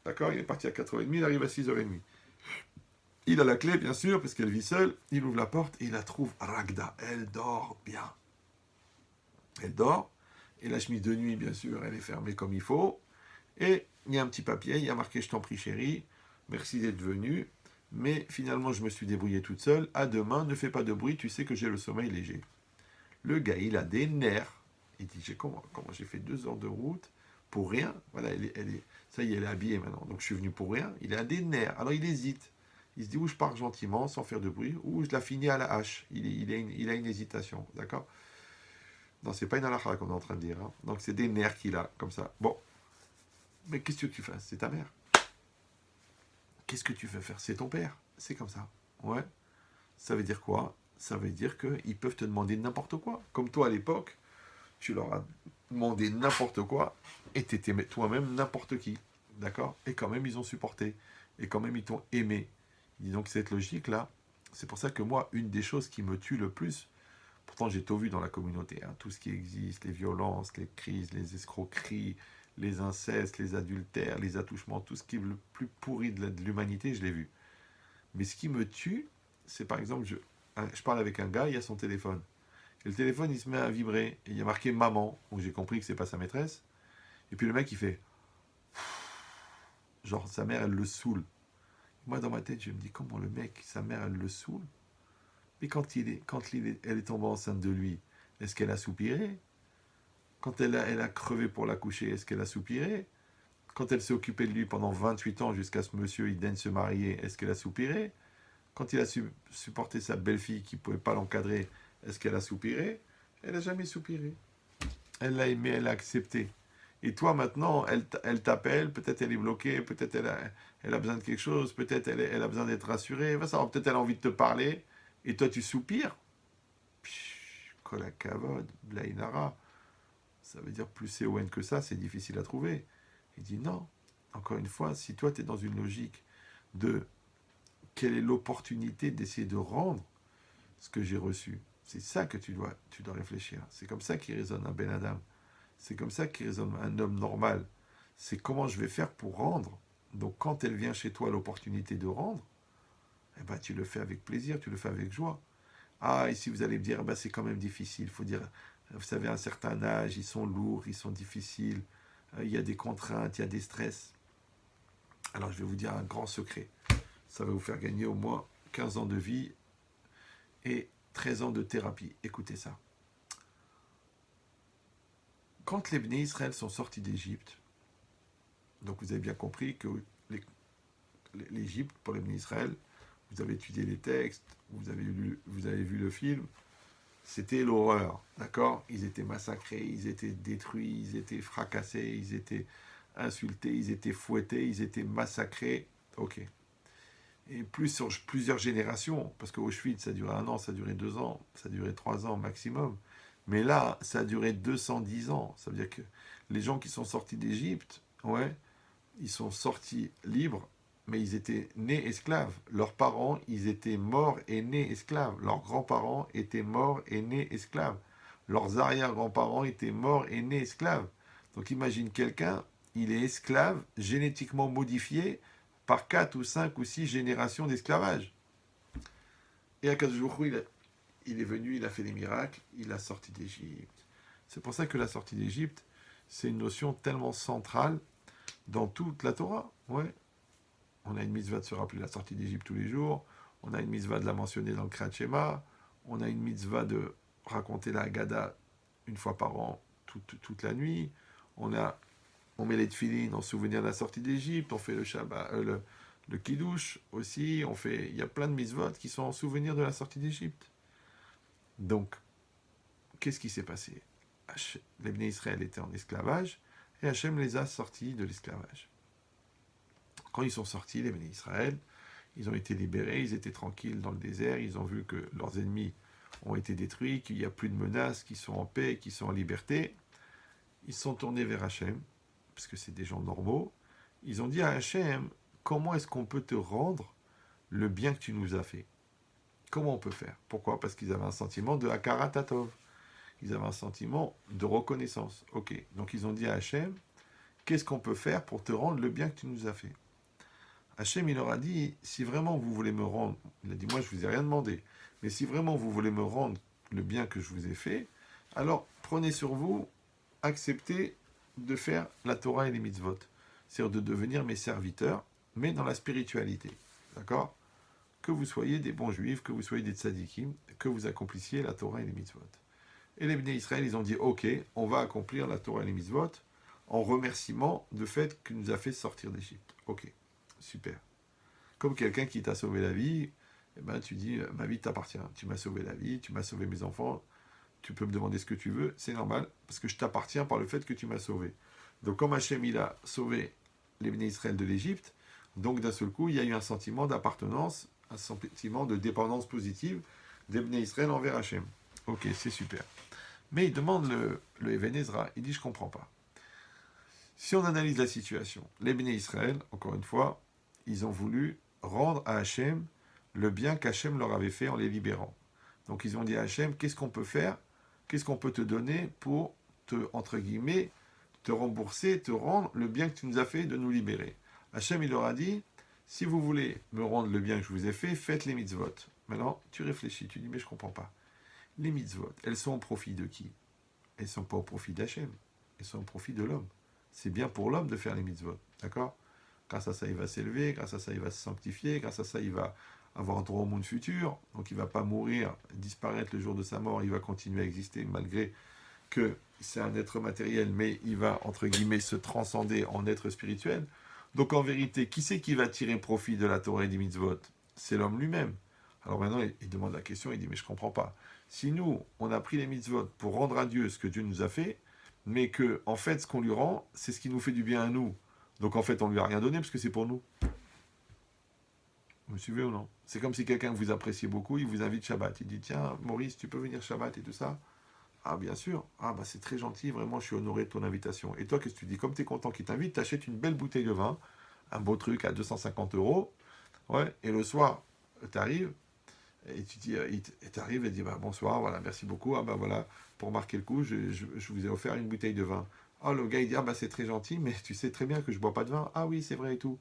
Speaker 1: D'accord? Il est parti à 4h30, il arrive à 6h30. Il a la clé, bien sûr, parce qu'elle vit seule. Il ouvre la porte et il la trouve Ragda. Elle dort bien. Elle dort. Et la chemise de nuit, bien sûr, elle est fermée comme il faut. Et il y a un petit papier, il y a marqué je t'en prie chérie, merci d'être venu, mais finalement je me suis débrouillée toute seule, à demain, ne fais pas de bruit, tu sais que j'ai le sommeil léger. Le gars, il a des nerfs, il dit comment j'ai fait 2 heures de route pour rien, voilà, ça y est, elle est habillée maintenant, donc je suis venu pour rien, il a des nerfs, alors il hésite, il se dit où je pars gentiment, sans faire de bruit, ou je la finis à la hache, il a une hésitation, d'accord? Non, c'est pas une halakha qu'on est en train de dire, hein. Donc c'est des nerfs qu'il a, comme ça. Bon, mais qu'est-ce que tu fais? C'est ta mère. Qu'est-ce que tu veux faire? C'est ton père. C'est comme ça. Ouais. Ça veut dire quoi? Ça veut dire qu'ils peuvent te demander n'importe quoi. Comme toi à l'époque, tu leur as demandé n'importe quoi et tu étais toi-même n'importe qui. D'accord? Et quand même, ils ont supporté. Et quand même, ils t'ont aimé. Dis donc, cette logique-là, c'est pour ça que moi, une des choses qui me tue le plus, pourtant j'ai tout vu dans la communauté, hein, tout ce qui existe, les violences, les crises, les escroqueries, les incestes, les adultères, les attouchements, tout ce qui est le plus pourri de l'humanité, je l'ai vu. Mais ce qui me tue, c'est par exemple, je parle avec un gars, il a son téléphone. Et le téléphone, il se met à vibrer. Et il y a marqué maman. Donc j'ai compris que c'est pas sa maîtresse. Et puis le mec, il fait. Genre, sa mère, elle le saoule. Moi, dans ma tête, je me dis, comment le mec, sa mère, elle le saoule? Mais quand elle est tombée enceinte de lui, est-ce qu'elle a soupiré? Quand elle a crevé pour l'accoucher, est-ce qu'elle a soupiré? Quand elle s'est occupée de lui pendant 28 ans jusqu'à ce que monsieur il daigne se marier, est-ce qu'elle a soupiré? Quand il a supporté sa belle-fille qui ne pouvait pas l'encadrer, est-ce qu'elle a soupiré? Elle n'a jamais soupiré. Elle l'a aimé, elle l'a accepté. Et toi, maintenant, elle t'appelle, peut-être elle est bloquée, peut-être elle a besoin de quelque chose, peut-être elle a besoin d'être rassurée, peut-être elle a envie de te parler, et toi tu soupires. Kolakavod, Blainara. Ça veut dire plus CON que ça, c'est difficile à trouver. Il dit non. Encore une fois, si toi tu es dans une logique de quelle est l'opportunité d'essayer de rendre ce que j'ai reçu, c'est ça que tu dois réfléchir. C'est comme ça qu'il résonne un Ben Adam. C'est comme ça qu'il résonne un homme normal. C'est comment je vais faire pour rendre. Donc quand elle vient chez toi l'opportunité de rendre, eh ben, tu le fais avec plaisir, tu le fais avec joie. Ah, ici vous allez me dire, c'est quand même difficile. Il faut dire, vous savez, à un certain âge, ils sont lourds, ils sont difficiles. Il y a des contraintes, il y a des stress. Alors je vais vous dire un grand secret. Ça va vous faire gagner au moins 15 ans de vie et 13 ans de thérapie. Écoutez ça. Quand les Bnei Israël sont sortis d'Égypte, donc vous avez bien compris que l'Égypte, pour les Bnei Israël, vous avez étudié les textes, vous avez vu le film, c'était l'horreur, d'accord? Ils étaient massacrés, ils étaient détruits, ils étaient fracassés, ils étaient insultés, ils étaient fouettés, ils étaient massacrés, ok. Et plus sur plusieurs générations, parce qu'Auschwitz, ça a duré 1 an, ça a duré 2 ans, ça a duré 3 ans maximum. Mais là, ça a duré 210 ans. Ça veut dire que les gens qui sont sortis d'Égypte, ouais, ils sont sortis libres, mais ils étaient nés esclaves. Leurs parents, ils étaient morts et nés esclaves. Leurs grands-parents étaient morts et nés esclaves. Leurs arrière-grands-parents étaient morts et nés esclaves. Donc imagine quelqu'un, il est esclave, génétiquement modifié, par 4 ou 5 ou 6 générations d'esclavage. Et Akadosh Baruch Hu, il est venu, il a fait des miracles, il a sorti d'Égypte. C'est pour ça que la sortie d'Égypte, c'est une notion tellement centrale dans toute la Torah. Ouais. On a une mitzvah de se rappeler la sortie d'Égypte tous les jours, on a une mitzvah de la mentionner dans le Kriyat Shema, on a une mitzvah de raconter la Haggadah 1 fois par an, toute la nuit, on met les tefilines en souvenir de la sortie d'Égypte, on fait le Shabbat, le Kiddush aussi, il y a plein de mitzvot qui sont en souvenir de la sortie d'Égypte. Donc, qu'est-ce qui s'est passé? Les Bnei Israël étaient en esclavage et Hachem les a sortis de l'esclavage. Quand ils sont sortis, les Bnei Israël, ils ont été libérés, ils étaient tranquilles dans le désert, ils ont vu que leurs ennemis ont été détruits, qu'il n'y a plus de menaces, qu'ils sont en paix, qu'ils sont en liberté. Ils sont tournés vers Hachem, parce que c'est des gens normaux. Ils ont dit à Hachem, comment est-ce qu'on peut te rendre le bien que tu nous as fait? Comment on peut faire? Pourquoi? Parce qu'ils avaient un sentiment de Hakarat Hatov. Ils avaient un sentiment de reconnaissance. Ok, donc ils ont dit à Hachem, qu'est-ce qu'on peut faire pour te rendre le bien que tu nous as fait? Hachem, il leur a dit, si vraiment vous voulez me rendre, il a dit, moi je vous ai rien demandé, mais si vraiment vous voulez me rendre le bien que je vous ai fait, alors prenez sur vous, acceptez de faire la Torah et les mitzvot. C'est-à-dire de devenir mes serviteurs, mais dans la spiritualité. D'accord? Que vous soyez des bons juifs, que vous soyez des tzadikim, que vous accomplissiez la Torah et les mitzvot. Et les Bnei Israël, ils ont dit, ok, on va accomplir la Torah et les mitzvot en remerciement du fait qu'il nous a fait sortir d'Égypte. Ok, super. Comme quelqu'un qui t'a sauvé la vie, eh ben, tu dis, ma vie t'appartient, tu m'as sauvé la vie, tu m'as sauvé mes enfants, tu peux me demander ce que tu veux, c'est normal, parce que je t'appartiens par le fait que tu m'as sauvé. Donc comme Hachem, il a sauvé les Bnei Israël de l'Égypte, donc d'un seul coup, il y a eu un sentiment d'appartenance, un sentiment de dépendance positive des Bnei Israël envers Hachem. Ok, c'est super. Mais il demande le Even Ezra, il dit, je comprends pas. Si on analyse la situation, les Bnei Israël, encore une fois, ils ont voulu rendre à Hachem le bien qu'Hachem leur avait fait en les libérant. Donc ils ont dit à Hachem, qu'est-ce qu'on peut faire? Qu'est-ce qu'on peut te donner pour te, entre guillemets, te rembourser, te rendre le bien que tu nous as fait de nous libérer? Hachem, il leur a dit, si vous voulez me rendre le bien que je vous ai fait, faites les mitzvot. Maintenant, tu réfléchis, tu dis, mais je ne comprends pas. Les mitzvot, elles sont au profit de qui? Elles ne sont pas au profit d'Hachem, elles sont au profit de l'homme. C'est bien pour l'homme de faire les mitzvot, d'accord? Grâce à ça, il va s'élever, grâce à ça, il va se sanctifier, grâce à ça, il va avoir un droit au monde futur, donc il ne va pas mourir, disparaître le jour de sa mort, il va continuer à exister malgré que c'est un être matériel, mais il va, entre guillemets, se transcender en être spirituel. Donc en vérité, qui c'est qui va tirer profit de la Torah et des mitzvot? C'est l'homme lui-même. Alors maintenant, il demande la question, il dit, mais je ne comprends pas. Si nous, on a pris les mitzvot pour rendre à Dieu ce que Dieu nous a fait, mais que, en fait, ce qu'on lui rend, c'est ce qui nous fait du bien à nous. Donc en fait, on ne lui a rien donné parce que c'est pour nous. Vous me suivez ou non? C'est comme si quelqu'un que vous appréciez beaucoup, il vous invite Shabbat. Il dit, tiens, Maurice, tu peux venir Shabbat et tout ça? Ah, bien sûr. Ah, bah c'est très gentil, vraiment, je suis honoré de ton invitation. Et toi, qu'est-ce que tu dis? Comme tu es content qu'il t'invite, tu achètes une belle bouteille de vin, un beau truc à 250 euros. Ouais, et le soir, tu arrives, et tu dis, tu arrives et dis, bah, bonsoir, voilà, merci beaucoup. Ah, bah voilà, pour marquer le coup, je vous ai offert une bouteille de vin. Ah, le gars, il dit, ah, bah c'est très gentil, mais tu sais très bien que je bois pas de vin. Ah oui, c'est vrai et tout.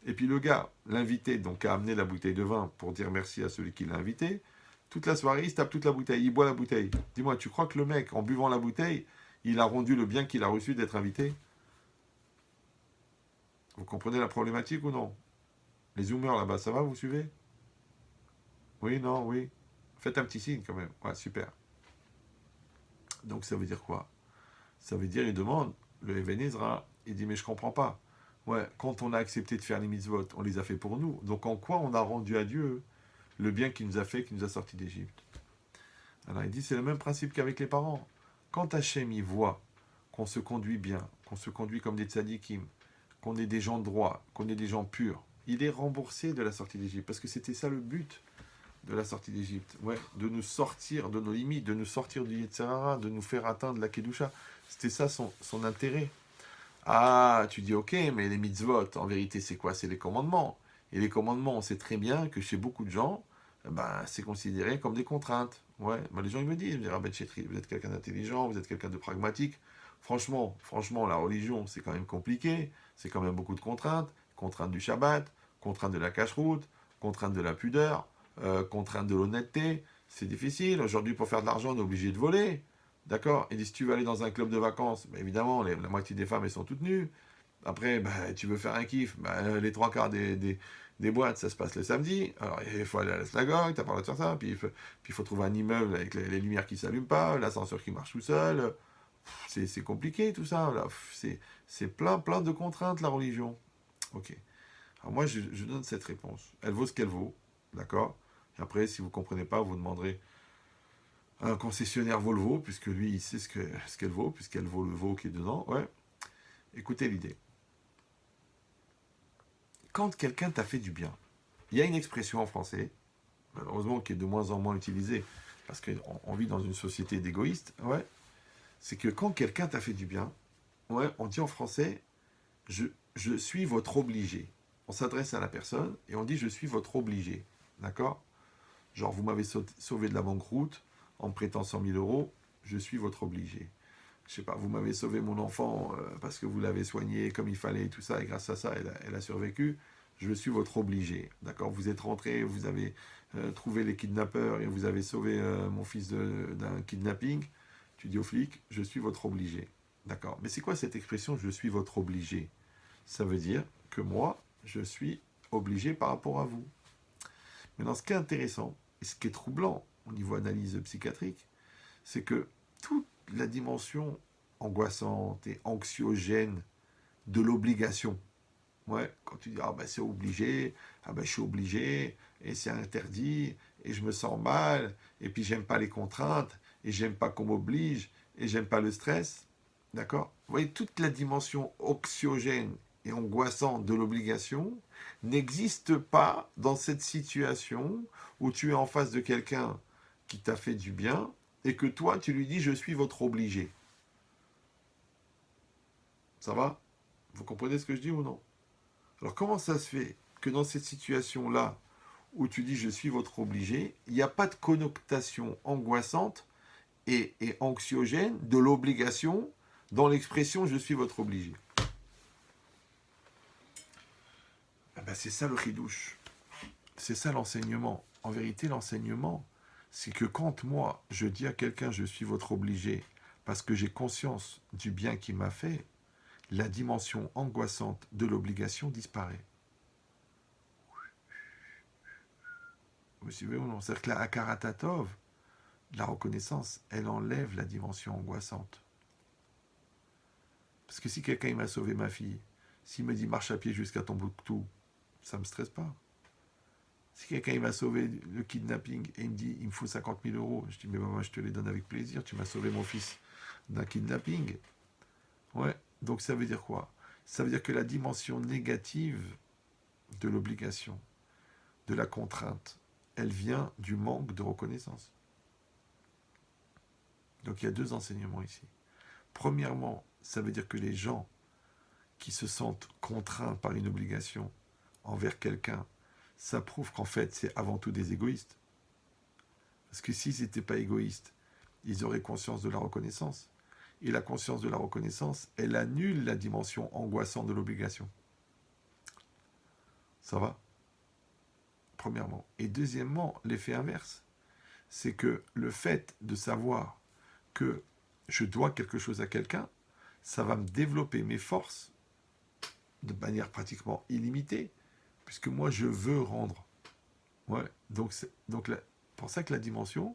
Speaker 1: Et puis le gars, l'invité, donc a amené la bouteille de vin pour dire merci à celui qui l'a invité. Toute la soirée, il se tape toute la bouteille, il boit la bouteille. Dis-moi, tu crois que le mec, en buvant la bouteille, il a rendu le bien qu'il a reçu d'être invité? Vous comprenez la problématique ou non? Les zoomers là-bas, ça va, vous suivez? Oui, non, oui. Faites un petit signe quand même. Ouais, super. Donc ça veut dire quoi? Ça veut dire, il demande, le Even Ezra, il dit, mais je comprends pas. Ouais, quand on a accepté de faire les mitzvot, on les a fait pour nous. Donc en quoi on a rendu à Dieu le bien qu'il nous a fait, qui nous a sortis d'Égypte? Alors il dit, c'est le même principe qu'avec les parents. Quand Hachem y voit qu'on se conduit bien, qu'on se conduit comme des tzadikim, qu'on est des gens droits, qu'on est des gens purs, il est remboursé de la sortie d'Égypte. Parce que c'était ça le but de la sortie d'Égypte. Ouais, de nous sortir de nos limites, de nous sortir du Yetzirah, de nous faire atteindre la Kedusha. C'était ça son intérêt. Ah, tu dis ok, mais les mitzvot, en vérité, c'est quoi? C'est les commandements. Et les commandements, on sait très bien que chez beaucoup de gens, ben, c'est considéré comme des contraintes. Ouais, ben, les gens ils me disent, Rabbi Chetri, vous êtes quelqu'un d'intelligent, vous êtes quelqu'un de pragmatique. Franchement, la religion, c'est quand même compliqué. C'est quand même beaucoup de contraintes. Contraintes du Shabbat, contraintes de la cache-route, contraintes de la pudeur, contraintes de l'honnêteté. C'est difficile. Aujourd'hui, pour faire de l'argent, on est obligé de voler. D'accord? Et si tu veux aller dans un club de vacances, bah, évidemment, la moitié des femmes, elles sont toutes nues. Après, bah, tu veux faire un kiff, bah, les trois quarts des boîtes, ça se passe le samedi. Alors, il faut aller à la synagogue, t'as pas le droit de faire ça. Puis il faut trouver un immeuble avec les lumières qui s'allument pas, l'ascenseur qui marche tout seul. C'est compliqué tout ça. Là. C'est plein de contraintes, la religion. Ok. Alors moi, je donne cette réponse. Elle vaut ce qu'elle vaut. D'accord? Et après, si vous ne comprenez pas, vous demanderez un concessionnaire Volvo, puisque lui, il sait ce qu'elle vaut, puisqu'elle vaut le veau qui est dedans. Ouais. Écoutez l'idée. Quand quelqu'un t'a fait du bien, il y a une expression en français, malheureusement qui est de moins en moins utilisée, parce qu'on vit dans une société d'égoïstes, ouais, c'est que quand quelqu'un t'a fait du bien, ouais, on dit en français, je suis votre obligé. On s'adresse à la personne et on dit je suis votre obligé. D'accord? Genre, vous m'avez sauvé de la banqueroute en me prêtant 100 000 euros, je suis votre obligé. Je sais pas, vous m'avez sauvé mon enfant parce que vous l'avez soigné comme il fallait et tout ça, et grâce à ça, elle a survécu. Je suis votre obligé. D'accord? Vous êtes rentré, vous avez trouvé les kidnappeurs et vous avez sauvé mon fils d'un kidnapping. Tu dis aux flics, je suis votre obligé. D'accord? Mais c'est quoi cette expression, je suis votre obligé? Ça veut dire que moi, je suis obligé par rapport à vous. Maintenant, ce qui est intéressant, et ce qui est troublant au niveau analyse psychiatrique, c'est que toute la dimension angoissante et anxiogène de l'obligation, ouais, quand tu dis ah ben c'est obligé, ah ben je suis obligé, et c'est interdit, et je me sens mal, et puis j'aime pas les contraintes, et j'aime pas qu'on m'oblige, et j'aime pas le stress, d'accord? Vous voyez, toute la dimension anxiogène et angoissante de l'obligation n'existe pas dans cette situation où tu es en face de quelqu'un qui t'a fait du bien et que toi tu lui dis je suis votre obligé. Ça va? Vous comprenez ce que je dis ou non? Alors comment ça se fait que dans cette situation-là où tu dis je suis votre obligé, il n'y a pas de connotation angoissante et anxiogène de l'obligation dans l'expression je suis votre obligé? Ah ben c'est ça le chidouche. C'est ça l'enseignement. En vérité, l'enseignement, c'est que quand moi, je dis à quelqu'un je suis votre obligé parce que j'ai conscience du bien qu'il m'a fait, la dimension angoissante de l'obligation disparaît. Vous suivez ou non? C'est-à-dire que la Akaratatov, La reconnaissance, elle enlève la dimension angoissante. Parce que si quelqu'un il m'a sauvé ma fille, s'il me dit marche à pied jusqu'à Tombouctou, ça ne me stresse pas. Si quelqu'un il m'a sauvé le kidnapping et il me dit il me faut 50 000 euros, je dis mais maman je te les donne avec plaisir, tu m'as sauvé mon fils d'un kidnapping. Ouais, donc ça veut dire quoi? Ça veut dire que la dimension négative de l'obligation, de la contrainte, elle vient du manque de reconnaissance. Donc il y a deux enseignements ici. Premièrement, ça veut dire que les gens qui se sentent contraints par une obligation envers quelqu'un, ça prouve qu'en fait c'est avant tout des égoïstes. Parce que s'ils n'étaient pas égoïstes, ils auraient conscience de la reconnaissance. Et la conscience de la reconnaissance, elle annule la dimension angoissante de l'obligation. Ça va? Premièrement. Et deuxièmement, l'effet inverse, c'est que le fait de savoir que je dois quelque chose à quelqu'un, ça va me développer mes forces de manière pratiquement illimitée, puisque moi je veux rendre. Ouais. Donc c'est pour ça que la dimension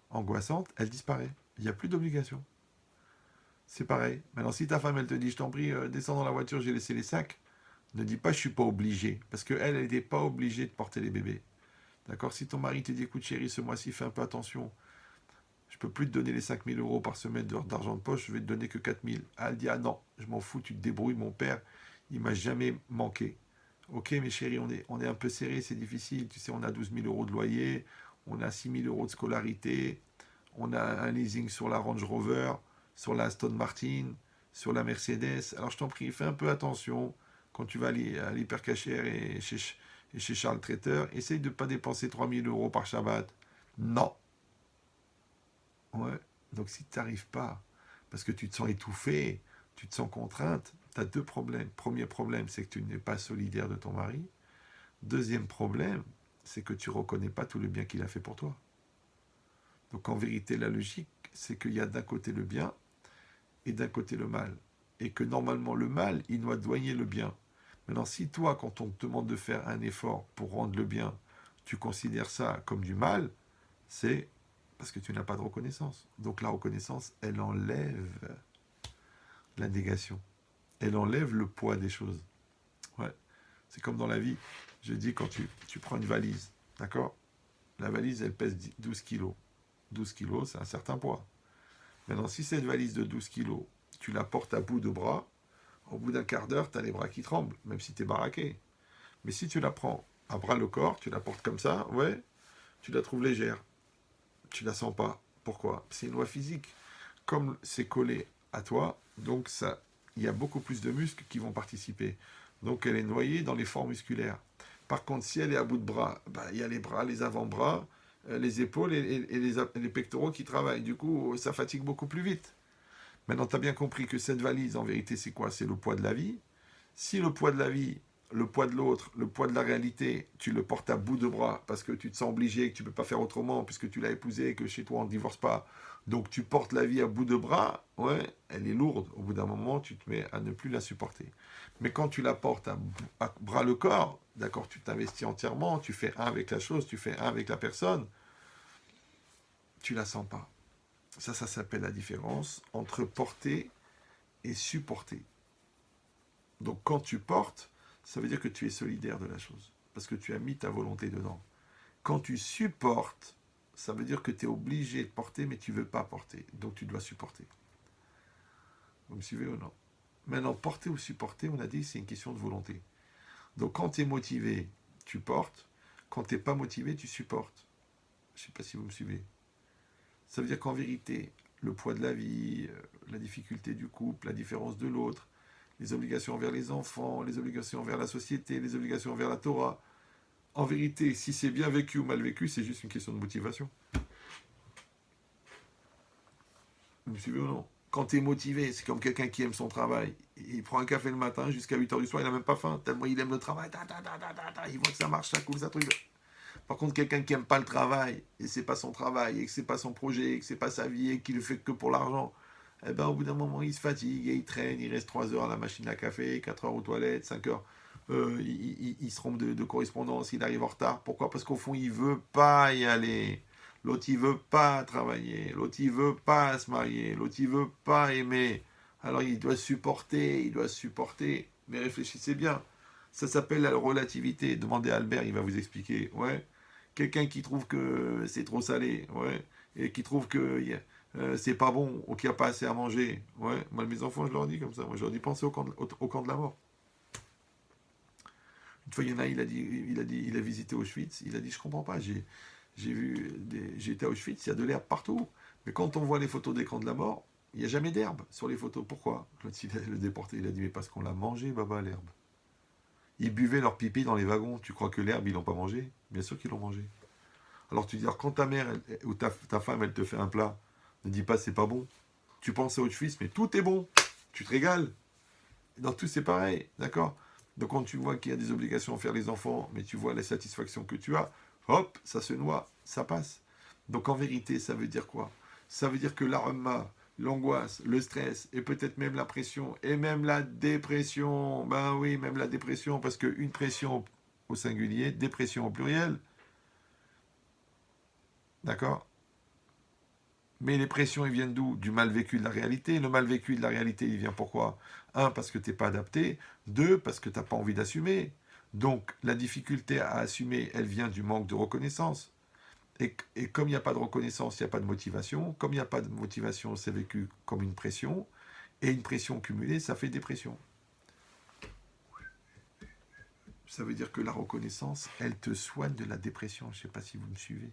Speaker 1: angoissante, elle disparaît. Il n'y a plus d'obligation. C'est pareil. Maintenant, si ta femme, elle te dit, je t'en prie, descends dans la voiture, j'ai laissé les sacs, ne dis pas, je suis pas obligé. Parce qu'elle, elle n'était pas obligée de porter les bébés. D'accord? Si ton mari te dit, écoute chérie, ce mois-ci, fais un peu attention. Je peux plus te donner les 5 000 euros par semaine d'argent de poche, je vais te donner que 4 000. Elle dit, ah non, je m'en fous, tu te débrouilles, mon père, il m'a jamais manqué. Ok, mes chéris, on est un peu serré, c'est difficile. Tu sais, on a 12 000 euros de loyer, on a 6 000 euros de scolarité, on a un leasing sur la Range Rover, sur la Aston Martin, sur la Mercedes. Alors je t'en prie, fais un peu attention quand tu vas aller à l'hypercachère et chez Charles Traiteur. Essaye de ne pas dépenser 3 000 euros par Shabbat. Non. Ouais. Donc si tu n'arrives pas, parce que tu te sens étouffé, tu te sens contrainte, tu as deux problèmes. Premier problème, c'est que tu n'es pas solidaire de ton mari. Deuxième problème, c'est que tu ne reconnais pas tout le bien qu'il a fait pour toi. Donc en vérité, la logique, c'est qu'il y a d'un côté le bien et d'un côté le mal. Et que normalement, le mal, il doit douanier le bien. Maintenant, si toi, quand on te demande de faire un effort pour rendre le bien, tu considères ça comme du mal, c'est parce que tu n'as pas de reconnaissance. Donc la reconnaissance, elle enlève la négation. Elle enlève le poids des choses. Ouais. C'est comme dans la vie. Je dis quand tu prends une valise, d'accord? La valise, elle pèse 12 kilos. 12 kilos, c'est un certain poids. Maintenant, si cette valise de 12 kilos, tu la portes à bout de bras, au bout d'un quart d'heure, tu as les bras qui tremblent, même si tu es baraqué. Mais si tu la prends à bras le corps, tu la portes comme ça, ouais, tu la trouves légère. Tu la sens pas. Pourquoi? C'est une loi physique. Comme c'est collé à toi, donc ça, il y a beaucoup plus de muscles qui vont participer. Donc elle est noyée dans les forts musculaires. Par contre, si elle est à bout de bras, il y a les bras, les avant-bras, les épaules et les pectoraux qui travaillent. Du coup, ça fatigue beaucoup plus vite. Maintenant, tu as bien compris que cette valise, en vérité, c'est quoi? C'est le poids de la vie. Si le poids de la vie, le poids de l'autre, le poids de la réalité, tu le portes à bout de bras parce que tu te sens obligé, que tu ne peux pas faire autrement, puisque tu l'as épousé, que chez toi on ne divorce pas. Donc tu portes la vie à bout de bras, ouais, elle est lourde. Au bout d'un moment, tu te mets à ne plus la supporter. Mais quand tu la portes à bras le corps, d'accord, tu t'investis entièrement, tu fais un avec la chose, tu fais un avec la personne, tu la sens pas. Ça s'appelle la différence entre porter et supporter. Donc quand tu portes, ça veut dire que tu es solidaire de la chose, parce que tu as mis ta volonté dedans. Quand tu supportes, ça veut dire que tu es obligé de porter, mais tu ne veux pas porter, donc tu dois supporter. Vous me suivez ou non? Maintenant, porter ou supporter, on a dit, c'est une question de volonté. Donc quand tu es motivé, tu portes, quand tu n'es pas motivé, tu supportes. Je ne sais pas si vous me suivez. Ça veut dire qu'en vérité, le poids de la vie, la difficulté du couple, la différence de l'autre, les obligations envers les enfants, les obligations envers la société, les obligations envers la Torah. En vérité, si c'est bien vécu ou mal vécu, c'est juste une question de motivation. Vous me suivez ou non? Quand tu es motivé, c'est comme quelqu'un qui aime son travail. Il prend un café le matin jusqu'à 8h du soir, il n'a même pas faim, tellement il aime le travail. Il voit que ça marche, ça coule, ça truc. Par contre, quelqu'un qui n'aime pas le travail, et c'est pas son travail, et que c'est pas son projet, et que c'est pas sa vie, et qu'il le fait que pour l'argent, eh ben, au bout d'un moment, il se fatigue, et il traîne, il reste 3 heures à la machine à café, 4 heures aux toilettes, 5 heures, il se trompe de correspondance, il arrive en retard. Pourquoi? Parce qu'au fond, il veut pas y aller. L'autre, il veut pas travailler. L'autre, il veut pas se marier. L'autre, il veut pas aimer. Alors, il doit supporter, il doit supporter. Mais réfléchissez bien. Ça s'appelle la relativité. Demandez à Albert, il va vous expliquer. Ouais. Quelqu'un qui trouve que c'est trop salé. Ouais. Et qui trouve que c'est pas bon ou qu'il n'y a pas assez à manger. Ouais. Moi, mes enfants, je leur dis comme ça. Moi, je leur dis, pensez au camp de la mort. Une fois, il y en a, il a visité Auschwitz. Il a dit, je comprends pas. J'ai été à Auschwitz, il y a de l'herbe partout. Mais quand on voit les photos des camps de la mort, il n'y a jamais d'herbe sur les photos. Pourquoi? Le déporté, il a dit, mais parce qu'on l'a mangé, baba, l'herbe. Ils buvaient leur pipi dans les wagons. Tu crois que l'herbe, ils l'ont pas mangé? Bien sûr qu'ils l'ont mangé. Alors tu dis, alors, quand ta mère ou ta femme, elle te fait un plat, ne dis pas c'est pas bon. Tu penses à Auschwitz, mais tout est bon. Tu te régales. Dans tout, c'est pareil. D'accord? Donc quand tu vois qu'il y a des obligations à faire les enfants, mais tu vois la satisfaction que tu as, hop, ça se noie, ça passe. Donc en vérité, ça veut dire quoi? Ça veut dire que l'arma, l'angoisse, le stress, et peut-être même la pression, et même la dépression, ben oui, même la dépression, parce qu'une pression au singulier, dépression au pluriel, d'accord? Mais les pressions, ils viennent d'où? Du mal vécu de la réalité. Le mal vécu de la réalité, il vient pourquoi? Un, parce que tu n'es pas adapté. Deux, parce que tu n'as pas envie d'assumer. Donc, la difficulté à assumer, elle vient du manque de reconnaissance. Et comme il n'y a pas de reconnaissance, il n'y a pas de motivation. Comme il n'y a pas de motivation, c'est vécu comme une pression. Et une pression cumulée, ça fait dépression. Ça veut dire que la reconnaissance, elle te soigne de la dépression. Je ne sais pas si vous me suivez.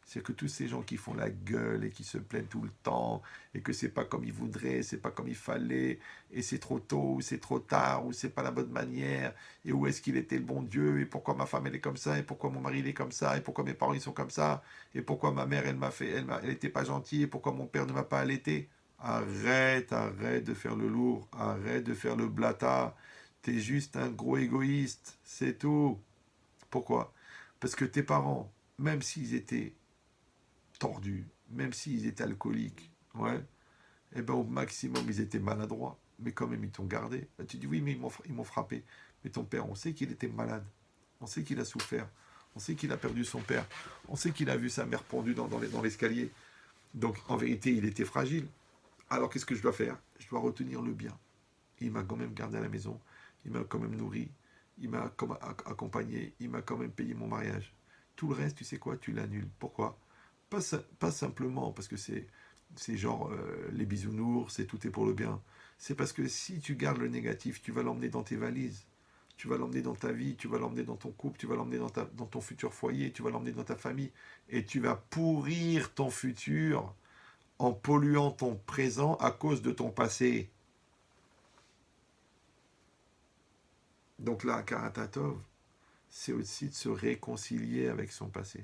Speaker 1: C'est que tous ces gens qui font la gueule et qui se plaignent tout le temps, et que c'est pas comme ils voudraient, c'est pas comme il fallait, et c'est trop tôt, ou c'est trop tard, ou c'est pas la bonne manière, et où est-ce qu'il était le bon Dieu, et pourquoi ma femme elle est comme ça, et pourquoi mon mari il est comme ça, et pourquoi mes parents ils sont comme ça, et pourquoi ma mère elle était pas gentille, et pourquoi mon père ne m'a pas allaité. Arrête, arrête de faire le lourd, arrête de faire le blata. T'es juste un gros égoïste, c'est tout. Pourquoi? Parce que tes parents, même s'ils étaient tordus, même s'ils étaient alcooliques, ouais, et ben au maximum ils étaient maladroits, mais quand même ils t'ont gardé. Ben, tu dis oui, mais ils m'ont frappé. Mais ton père, on sait qu'il était malade, on sait qu'il a souffert, on sait qu'il a perdu son père, on sait qu'il a vu sa mère pendue dans l'escalier. Donc en vérité, il était fragile. Alors qu'est-ce que je dois faire? Je dois retenir le bien. Il m'a quand même gardé à la maison, il m'a quand même nourri, il m'a accompagné, il m'a quand même payé mon mariage. Tout le reste, tu sais quoi, tu l'annules. Pourquoi? Pas simplement parce que c'est genre les bisounours, c'est tout est pour le bien. C'est parce que si tu gardes le négatif, tu vas l'emmener dans tes valises. Tu vas l'emmener dans ta vie, tu vas l'emmener dans ton couple, tu vas l'emmener dans ton futur foyer, tu vas l'emmener dans ta famille. Et tu vas pourrir ton futur en polluant ton présent à cause de ton passé. Donc là, Karatatov, c'est aussi de se réconcilier avec son passé.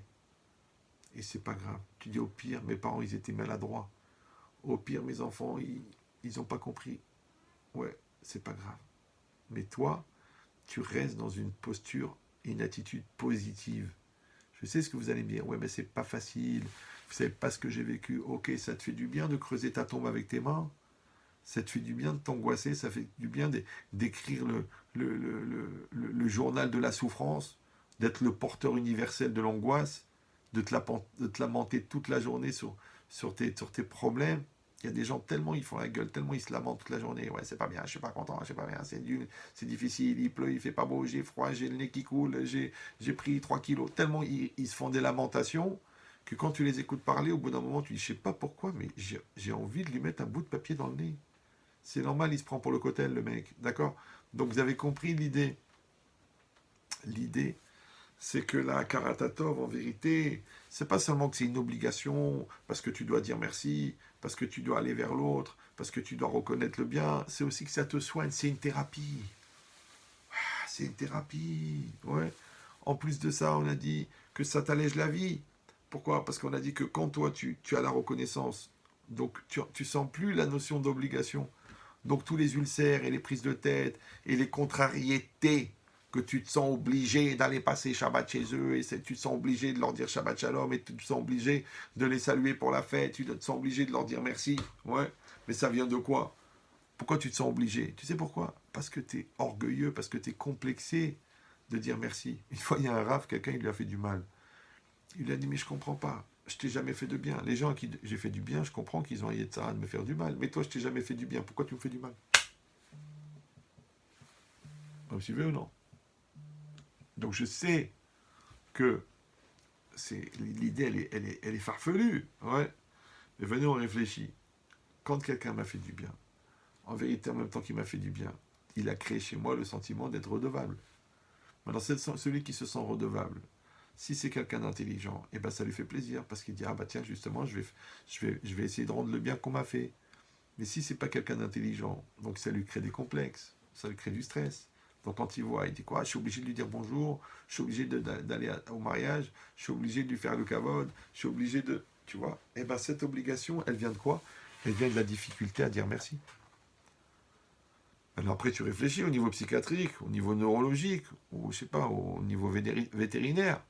Speaker 1: Et c'est pas grave. Tu dis au pire, mes parents, ils étaient maladroits. Au pire, mes enfants, ils ont pas compris. Ouais, c'est pas grave. Mais toi, tu restes dans une posture et une attitude positive. Je sais ce que vous allez me dire. Ouais, mais c'est pas facile. Vous savez pas ce que j'ai vécu. Ok, ça te fait du bien de creuser ta tombe avec tes mains. Ça te fait du bien de t'angoisser. Ça fait du bien d'écrire le journal de la souffrance, d'être le porteur universel de l'angoisse, de te lamenter toute la journée sur tes problèmes. Il y a des gens tellement ils font la gueule, tellement ils se lamentent toute la journée. Ouais, c'est pas bien, je suis pas content, je suis pas bien, c'est difficile, il pleut, il fait pas beau, j'ai froid, j'ai le nez qui coule, j'ai pris 3 kilos. Tellement ils se font des lamentations que quand tu les écoutes parler, au bout d'un moment, tu dis, je sais pas pourquoi, mais j'ai envie de lui mettre un bout de papier dans le nez. C'est normal, il se prend pour le cotel, le mec. D'accord? Donc vous avez compris l'idée. L'idée, c'est que la Karatatov, en vérité, c'est pas seulement que c'est une obligation, parce que tu dois dire merci, parce que tu dois aller vers l'autre, parce que tu dois reconnaître le bien, c'est aussi que ça te soigne, c'est une thérapie. Ah, c'est une thérapie, ouais. En plus de ça, on a dit que ça t'allège la vie. Pourquoi? Parce qu'on a dit que quand toi, tu as la reconnaissance, donc tu sens plus la notion d'obligation. Donc tous les ulcères et les prises de tête et les contrariétés que tu te sens obligé d'aller passer Shabbat chez eux et tu te sens obligé de leur dire Shabbat Shalom et tu te sens obligé de les saluer pour la fête, tu te sens obligé de leur dire merci. Ouais, mais ça vient de quoi? Pourquoi tu te sens obligé? Tu sais pourquoi? Parce que tu es orgueilleux, parce que tu es complexé de dire merci. Une fois, il y a un raf, quelqu'un il lui a fait du mal. Il lui a dit mais je comprends pas. Je t'ai jamais fait de bien. Les gens à qui j'ai fait du bien, je comprends qu'ils ont un Yetzara de me faire du mal. Mais toi, je t'ai jamais fait du bien. Pourquoi tu me fais du mal? Vous me suivez ou non? Donc je sais que l'idée, elle est farfelue. Ouais. Mais venez, on réfléchit. Quand quelqu'un m'a fait du bien, en vérité, en même temps qu'il m'a fait du bien, il a créé chez moi le sentiment d'être redevable. Maintenant, celui qui se sent redevable, si c'est quelqu'un d'intelligent, eh ben, ça lui fait plaisir parce qu'il dit ah bah tiens justement je vais essayer de rendre le bien qu'on m'a fait. Mais si c'est pas quelqu'un d'intelligent, donc ça lui crée des complexes, ça lui crée du stress. Donc quand il voit, il dit quoi? Je suis obligé de lui dire bonjour, je suis obligé d'aller au mariage, je suis obligé de lui faire le kavod, je suis obligé de, tu vois? Eh ben cette obligation, elle vient de quoi? Elle vient de la difficulté à dire merci. Alors après, tu réfléchis au niveau psychiatrique, au niveau neurologique, ou je sais pas, au niveau vétérinaire.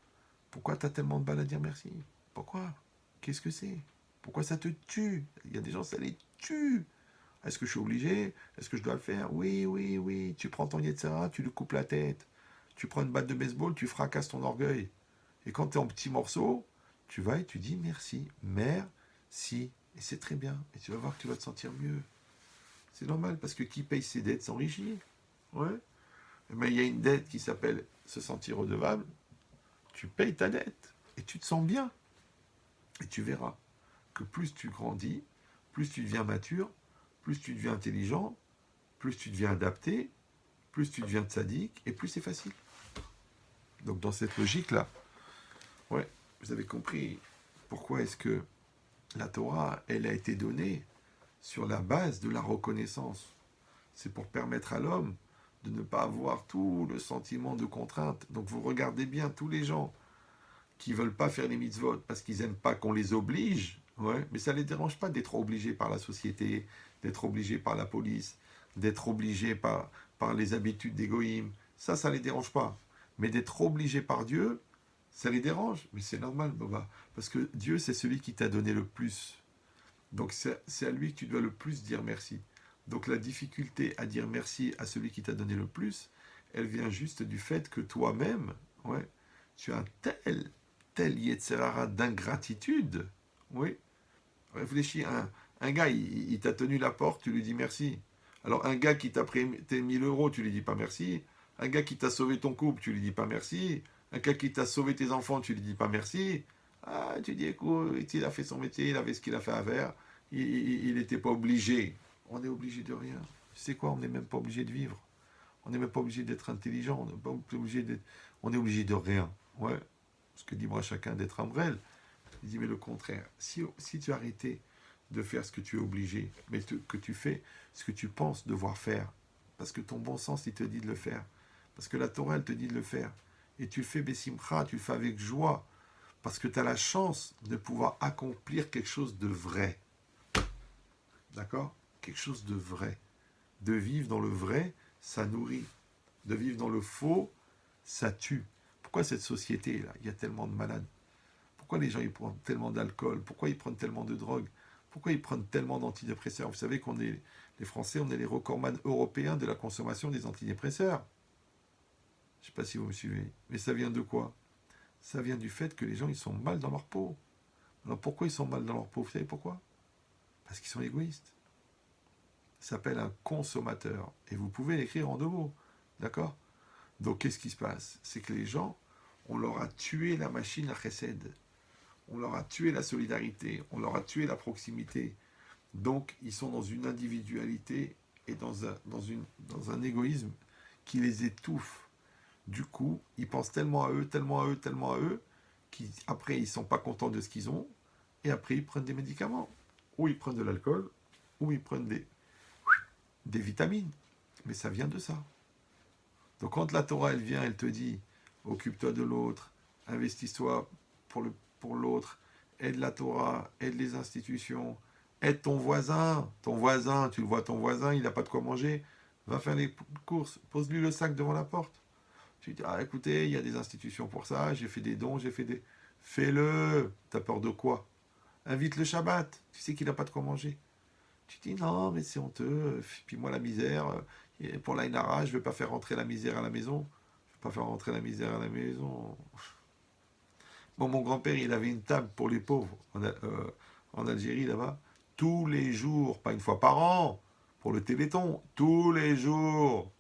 Speaker 1: Pourquoi tu as tellement de mal à dire merci? Pourquoi? Qu'est-ce que c'est? Pourquoi ça te tue? Il y a des gens, ça les tue. Est-ce que je suis obligé? Est-ce que je dois le faire? Oui, oui, oui. Tu prends ton Yetzera, tu lui coupes la tête. Tu prends une batte de baseball, tu fracasses ton orgueil. Et quand tu es en petits morceaux, tu vas et tu dis merci. Merci. Et c'est très bien. Et tu vas voir que tu vas te sentir mieux. C'est normal, parce que qui paye ses dettes s'enrichit. Ouais. Mais il y a une dette qui s'appelle se sentir redevable. Tu payes ta dette. Et tu te sens bien. Et tu verras que plus tu grandis, plus tu deviens mature, plus tu deviens intelligent, plus tu deviens adapté, plus tu deviens tzaddik, et plus c'est facile. Donc dans cette logique-là, ouais, vous avez compris pourquoi est-ce que la Torah, elle a été donnée sur la base de la reconnaissance. C'est pour permettre à l'homme de ne pas avoir tout le sentiment de contrainte. Donc vous regardez bien tous les gens qui ne veulent pas faire les mitzvot parce qu'ils n'aiment pas qu'on les oblige, ouais, mais ça ne les dérange pas d'être obligés par la société, d'être obligés par la police, d'être obligés par les habitudes d'égoïme. Ça ne les dérange pas. Mais d'être obligés par Dieu, ça les dérange. Mais c'est normal, Boba. Parce que Dieu, c'est celui qui t'a donné le plus. Donc c'est à lui que tu dois le plus dire merci. Donc la difficulté à dire merci à celui qui t'a donné le plus, elle vient juste du fait que toi-même, ouais, tu as un tel Yetzerara d'ingratitude. Oui. Réfléchis, un gars, il t'a tenu la porte, tu lui dis merci. Alors un gars qui t'a prêté 1000 euros, tu lui dis pas merci. Un gars qui t'a sauvé ton couple, tu lui dis pas merci. Un gars qui t'a sauvé tes enfants, tu lui dis pas merci. Ah, tu dis écoute, il a fait son métier, il avait ce qu'il a fait à faire. Il n'était pas obligé. On est obligé de rien. Tu sais quoi, on n'est même pas obligé de vivre. On n'est même pas obligé d'être intelligent. On n'est pas obligé d'être... On est obligé de rien. Ouais. Ce que dit moi chacun d'être Ambrel. Il dit mais le contraire. Si tu arrêtais de faire ce que tu es obligé, mais que tu fais ce que tu penses devoir faire, parce que ton bon sens il te dit de le faire, parce que la Torah elle te dit de le faire, et tu le fais besimcha, tu le fais avec joie, parce que tu as la chance de pouvoir accomplir quelque chose de vrai. D'accord? Quelque chose de vrai. De vivre dans le vrai, ça nourrit. De vivre dans le faux, ça tue. Pourquoi cette société-là, il y a tellement de malades? Pourquoi les gens ils prennent tellement d'alcool? Pourquoi ils prennent tellement de drogue? Pourquoi ils prennent tellement d'antidépresseurs? Vous savez qu'on est, les Français, on est les recordman européens de la consommation des antidépresseurs. Je ne sais pas si vous me suivez. Mais ça vient de quoi? Ça vient du fait que les gens ils sont mal dans leur peau. Alors pourquoi ils sont mal dans leur peau? Vous savez pourquoi? Parce qu'ils sont égoïstes. Ça s'appelle un consommateur. Et vous pouvez l'écrire en 2 mots. D'accord? Donc qu'est-ce qui se passe? C'est que les gens, on leur a tué la machine à chesed. On leur a tué la solidarité. On leur a tué la proximité. Donc ils sont dans une individualité et dans un égoïsme qui les étouffe. Du coup, ils pensent tellement à eux, tellement à eux, tellement à eux, qu'après ils ne sont pas contents de ce qu'ils ont. Et après ils prennent des médicaments. Ou ils prennent de l'alcool, ou ils prennent des vitamines. Mais ça vient de ça. Donc quand la Torah, elle vient, elle te dit, occupe-toi de l'autre, investis-toi pour l'autre, aide la Torah, aide les institutions, aide ton voisin, tu le vois, ton voisin, il n'a pas de quoi manger, va faire les courses, pose-lui le sac devant la porte. Tu dis, ah écoutez, il y a des institutions pour ça, j'ai fait des dons, j'ai fait des... Fais-le, t'as peur de quoi? Invite le Shabbat, tu sais qu'il n'a pas de quoi manger. Tu dis non, mais c'est honteux. Puis moi, la misère, pour l'Ainara, je ne vais pas faire rentrer la misère à la maison. Je ne vais pas faire rentrer la misère à la maison. Bon, mon grand-père, il avait une table pour les pauvres en Algérie, là-bas. Tous les jours, pas une fois par an, pour le Téléthon, tous les jours,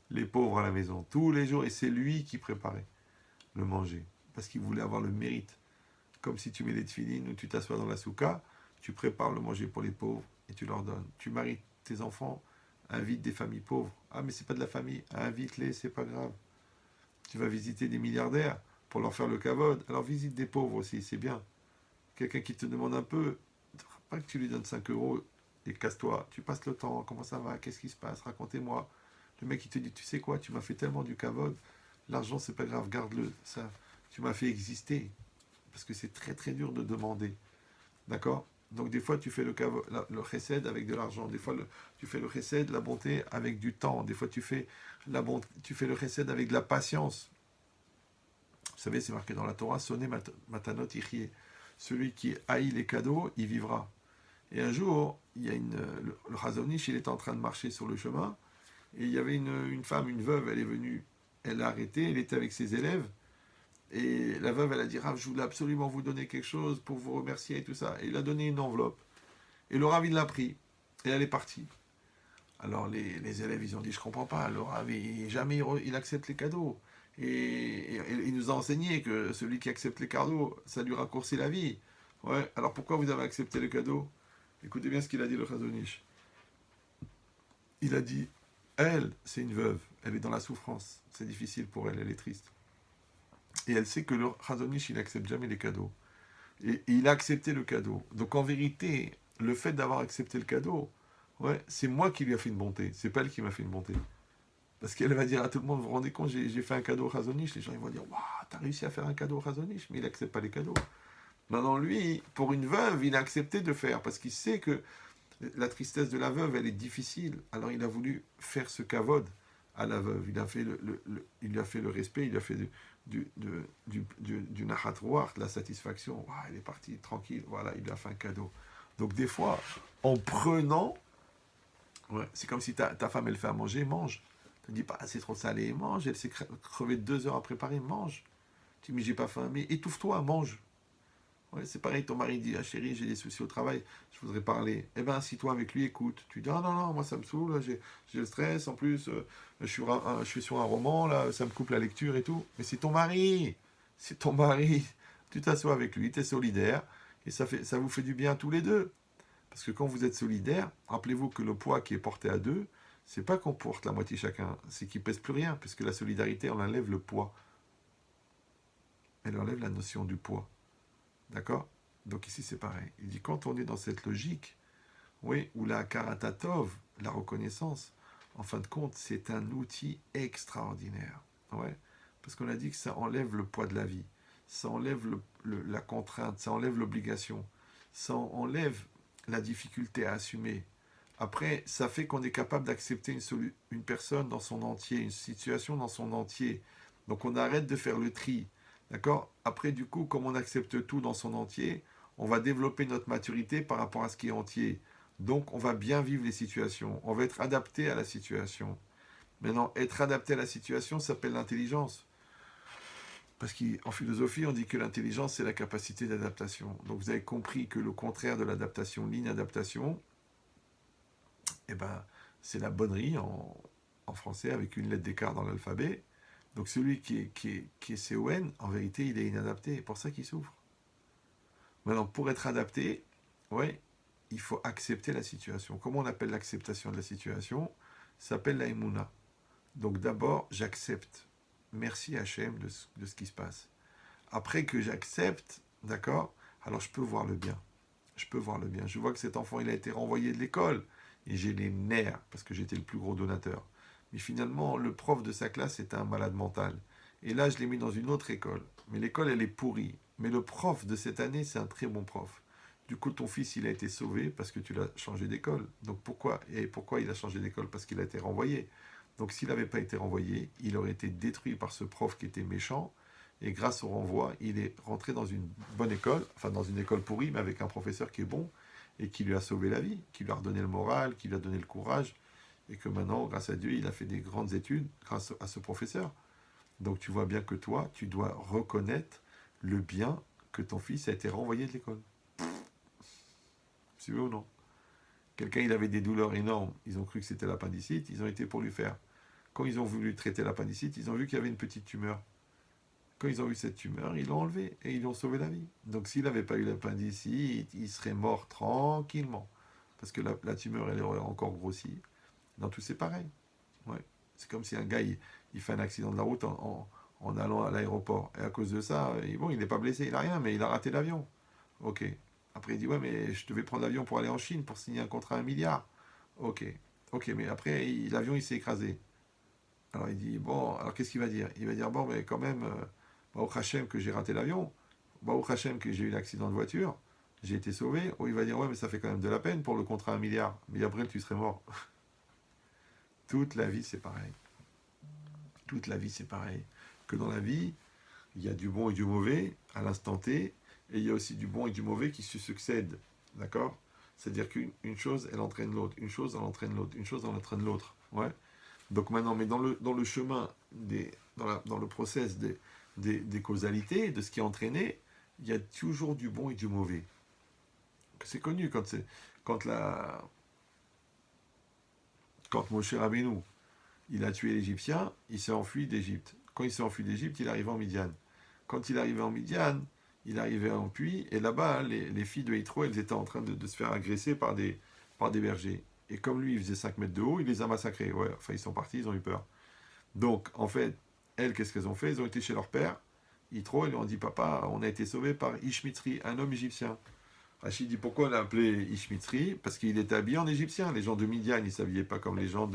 Speaker 1: les pauvres à la maison, tous les jours. Et c'est lui qui préparait le manger, parce qu'il voulait avoir le mérite. Comme si tu mets les tefilines ou tu t'assois dans la souka, tu prépares le manger pour les pauvres et tu leur donnes. Tu maries tes enfants, invite des familles pauvres. Ah, mais c'est pas de la famille, invite-les, c'est pas grave. Tu vas visiter des milliardaires pour leur faire le kavod. Alors visite des pauvres aussi, c'est bien. Quelqu'un qui te demande un peu, pas que tu lui donnes 5 euros et casse-toi. Tu passes le temps, comment ça va, qu'est-ce qui se passe, racontez-moi. Le mec il te dit, tu sais quoi, tu m'as fait tellement du kavod, l'argent c'est pas grave, garde-le. Ça, tu m'as fait exister. Parce que c'est très très dur de demander. D'accord? Donc des fois tu fais le chesed avec de l'argent, des fois tu fais le chesed, la bonté avec du temps, des fois tu fais tu fais le chesed avec de la patience. Vous savez, c'est marqué dans la Torah, sonner matanot ichye. Celui qui haït les cadeaux, il vivra. Et un jour, il y a le Chazon Ish, il était en train de marcher sur le chemin, et il y avait une femme, une veuve, elle est venue, elle a arrêté, elle était avec ses élèves, et la veuve, elle a dit, Rav, je voulais absolument vous donner quelque chose pour vous remercier et tout ça. Et il a donné une enveloppe. Et le Rav, il l'a pris. Et elle est partie. Alors les élèves, ils ont dit, je comprends pas, le Rav, jamais il accepte les cadeaux. Et il nous a enseigné que celui qui accepte les cadeaux, ça lui raccourcit la vie. Ouais, alors pourquoi vous avez accepté le cadeau? Écoutez bien ce qu'il a dit le Chazon Ish. Il a dit, elle, c'est une veuve, elle est dans la souffrance, c'est difficile pour elle, elle est triste. Et elle sait que le Chazon Ish, il n'accepte jamais les cadeaux. Et il a accepté le cadeau. Donc en vérité, le fait d'avoir accepté le cadeau, ouais, c'est moi qui lui a fait une bonté, c'est pas elle qui m'a fait une bonté. Parce qu'elle va dire à tout le monde, vous vous rendez compte, j'ai fait un cadeau au Chazon Ish, les gens ils vont dire, waouh, t'as réussi à faire un cadeau au Chazon Ish, mais il n'accepte pas les cadeaux. Maintenant, lui, pour une veuve, il a accepté de faire, parce qu'il sait que la tristesse de la veuve, elle est difficile. Alors il a voulu faire ce kavod à la veuve. Il lui a fait le respect, il lui a fait du nachat ruach, de la satisfaction. Wow, elle est partie tranquille, voilà, il lui a fait un cadeau. Donc des fois, en prenant, ouais, c'est comme si ta femme, elle fait à manger, mange. Tu ne dis pas, ah, c'est trop salé, mange. Elle s'est crevée 2 heures à préparer, mange. Tu dis, mais j'ai pas faim, mais étouffe-toi, mange. Ouais, c'est pareil, ton mari dit, ah chérie, j'ai des soucis au travail, je voudrais parler. Eh bien, assis-toi avec lui, écoute. Tu dis, ah non, non, moi ça me saoule, j'ai le stress, en plus, je suis sur un roman, là, ça me coupe la lecture et tout. Mais c'est ton mari, c'est ton mari. Tu t'assois avec lui, tu es solidaire, et ça vous fait du bien tous les deux. Parce que quand vous êtes solidaire, rappelez-vous que le poids qui est porté à deux, c'est pas qu'on porte la moitié chacun, c'est qu'il pèse plus rien, puisque la solidarité, on enlève le poids. Elle enlève la notion du poids. D'accord? Donc ici c'est pareil. Il dit quand on est dans cette logique, oui, où la karatatov, la reconnaissance, en fin de compte, c'est un outil extraordinaire. Ouais? Parce qu'on a dit que ça enlève le poids de la vie, ça enlève la contrainte, ça enlève l'obligation, ça enlève la difficulté à assumer. Après, ça fait qu'on est capable d'accepter une personne dans son entier, une situation dans son entier. Donc on arrête de faire le tri. D'accord? Après, du coup, comme on accepte tout dans son entier, on va développer notre maturité par rapport à ce qui est entier. Donc, on va bien vivre les situations. On va être adapté à la situation. Maintenant, être adapté à la situation s'appelle l'intelligence. Parce qu'en philosophie, on dit que l'intelligence, c'est la capacité d'adaptation. Donc, vous avez compris que le contraire de l'adaptation, l'inadaptation, eh ben, c'est la bonnerie en français avec une lettre d'écart dans l'alphabet. Donc celui qui est CON, en vérité, il est inadapté. C'est pour ça qu'il souffre. Maintenant, pour être adapté, ouais, il faut accepter la situation. Comment on appelle l'acceptation de la situation? Ça s'appelle la Emouna. Donc d'abord, j'accepte. Merci Hachem de ce qui se passe. Après que j'accepte, d'accord, alors je peux voir le bien. Je peux voir le bien. Je vois que cet enfant, il a été renvoyé de l'école. Et j'ai les nerfs, parce que j'étais le plus gros donateur. Mais finalement, le prof de sa classe était un malade mental. Et là, je l'ai mis dans une autre école. Mais l'école, elle est pourrie. Mais le prof de cette année, c'est un très bon prof. Du coup, ton fils, il a été sauvé parce que tu l'as changé d'école. Donc pourquoi il a changé d'école? Parce qu'il a été renvoyé. Donc s'il n'avait pas été renvoyé, il aurait été détruit par ce prof qui était méchant. Et grâce au renvoi, il est rentré dans une bonne école, enfin dans une école pourrie, mais avec un professeur qui est bon et qui lui a sauvé la vie, qui lui a redonné le moral, qui lui a donné le courage. Et que maintenant, grâce à Dieu, il a fait des grandes études grâce à ce professeur. Donc tu vois bien que toi, tu dois reconnaître le bien que ton fils a été renvoyé de l'école. Tu veux ou non? Quelqu'un, il avait des douleurs énormes, ils ont cru que c'était l'appendicite, ils ont été pour lui faire. Quand ils ont voulu traiter l'appendicite, ils ont vu qu'il y avait une petite tumeur. Quand ils ont vu cette tumeur, ils l'ont enlevée et ils lui ont sauvé la vie. Donc s'il n'avait pas eu l'appendicite, il serait mort tranquillement. Parce que la tumeur, elle aurait encore grossi. Dans tout, c'est pareil. Ouais. C'est comme si un gars, il fait un accident de la route en allant à l'aéroport. Et à cause de ça, bon, il n'est pas blessé, il n'a rien, mais il a raté l'avion. Ok. Après, il dit, ouais, mais je devais prendre l'avion pour aller en Chine, pour signer un contrat à 1 milliard. Ok. Ok, mais après, l'avion, il s'est écrasé. Alors il dit, bon, alors qu'est-ce qu'il va dire? Il va dire, bon, mais quand même, Baruch Hashem que j'ai raté l'avion, Baruch Hashem que j'ai eu l'accident de voiture, j'ai été sauvé. Ou il va dire, ouais, mais ça fait quand même de la peine pour le contrat à 1 milliard. Mais après, tu serais mort. Toute la vie, c'est pareil. Toute la vie, c'est pareil. Que dans la vie, il y a du bon et du mauvais à l'instant T, et il y a aussi du bon et du mauvais qui se succèdent. D'accord? C'est-à-dire qu'une chose, elle entraîne l'autre. Une chose, elle entraîne l'autre. Une chose, elle entraîne l'autre. Ouais. Donc maintenant, mais dans le chemin, dans le process des causalités, de ce qui est entraîné, il y a toujours du bon et du mauvais. C'est connu quand la, quand Moshe Rabbeinu, il a tué l'Égyptien, il s'est enfui d'Égypte. Quand il s'est enfui d'Égypte, il est arrivé en Midian. Quand il est arrivé en Midian, il est arrivé en puits, et là-bas, les filles de Yitro, elles étaient en train de se faire agresser par des bergers. Et comme lui, il faisait 5 mètres de haut, il les a massacrés. Ouais, enfin, ils sont partis, ils ont eu peur. Donc, en fait, elles, qu'est-ce qu'elles ont fait? Elles ont été chez leur père, Yitro, et lui ont dit, papa, on a été sauvés par Ishmitri, un homme égyptien. Rachid dit, pourquoi on l'a appelé Ishmitri? Parce qu'il était habillé en égyptien. Les gens de Midian, ils ne s'habillaient pas comme les gens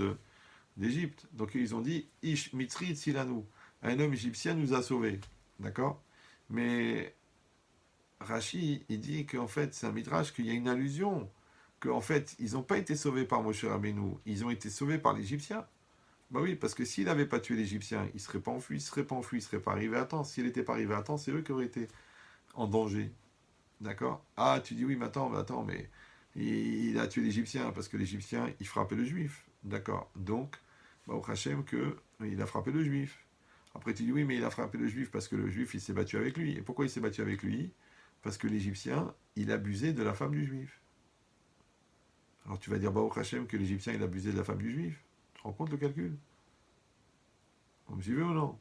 Speaker 1: d'Égypte. Donc, ils ont dit, Ishmitri Tsilanou, un homme égyptien nous a sauvés. D'accord? Mais Rachid, il dit qu'en fait, c'est un midrash, qu'il y a une allusion, qu'en fait, ils n'ont pas été sauvés par Moshe Rabbeinu, ils ont été sauvés par l'Égyptien. Bah oui, parce que s'il n'avait pas tué l'Égyptien, il ne serait pas enfui, il ne serait pas enfui, il ne serait pas arrivé à temps. S'il n'était pas arrivé à temps, c'est eux qui auraient été en danger. D'accord? Ah, tu dis oui, mais attends, mais il a tué l'Égyptien, parce que l'Égyptien, il frappait le Juif. D'accord? Donc, bah, au Hachem, il a frappé le Juif. Après, tu dis oui, mais il a frappé le Juif parce que le Juif, il s'est battu avec lui. Et pourquoi il s'est battu avec lui? Parce que l'Égyptien, il abusait de la femme du Juif. Alors tu vas dire, bah, au Hachem, que l'Égyptien, il abusait de la femme du Juif. Tu te rends compte le calcul? Vous me suivez ou non?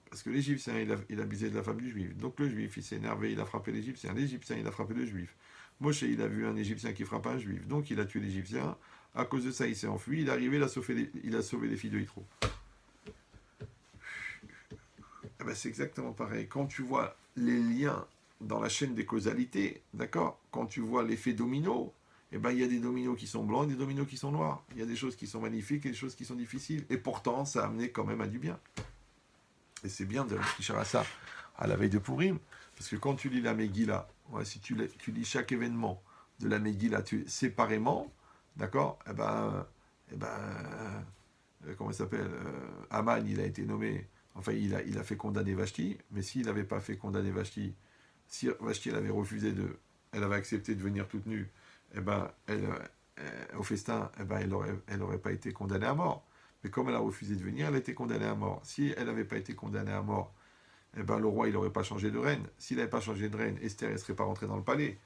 Speaker 1: Parce que l'Égyptien, il abusait de la femme du Juif. Donc le Juif, il s'est énervé, il a frappé l'Égyptien. L'Égyptien, il a frappé le Juif. Moshe, il a vu un Égyptien qui frappe un Juif. Donc il a tué l'Égyptien. À cause de ça, il s'est enfui. Il est arrivé, il a sauvé les filles de Yitro. Eh ben, c'est exactement pareil. Quand tu vois les liens dans la chaîne des causalités, d'accord? Quand tu vois l'effet domino, eh ben, il y a des dominos qui sont blancs et des dominos qui sont noirs. Il y a des choses qui sont magnifiques et des choses qui sont difficiles. Et pourtant, ça a amené quand même à du bien. Et c'est bien de réfléchir à ça à la veille de Purim, parce que quand tu lis la Megillah, ouais, si tu lis chaque événement de la Megillah séparément, d'accord? Comment il s'appelle? Aman, il a été nommé, enfin, il a fait condamner Vashti, mais s'il n'avait pas fait condamner Vashti, si Vashti, elle avait accepté de venir toute nue, au festin, elle aurait pas été condamnée à mort. Mais comme elle a refusé de venir, elle a été condamnée à mort. Si elle n'avait pas été condamnée à mort, le roi, il n'aurait pas changé de reine. S'il n'avait pas changé de reine, Esther, elle ne serait pas rentrée dans le palais.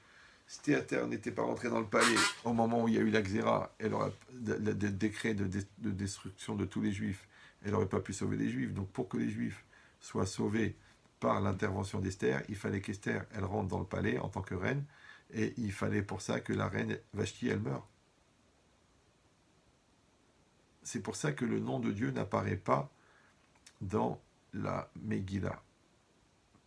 Speaker 1: Si Esther n'était pas rentrée dans le palais au moment où il y a eu la xéra, le décret de destruction de tous les juifs, elle n'aurait pas pu sauver les juifs. Donc pour que les juifs soient sauvés par l'intervention d'Esther, il fallait qu'Esther, elle rentre dans le palais en tant que reine, et il fallait pour ça que la reine Vashti, elle meure. C'est pour ça que le nom de Dieu n'apparaît pas dans la Megillah.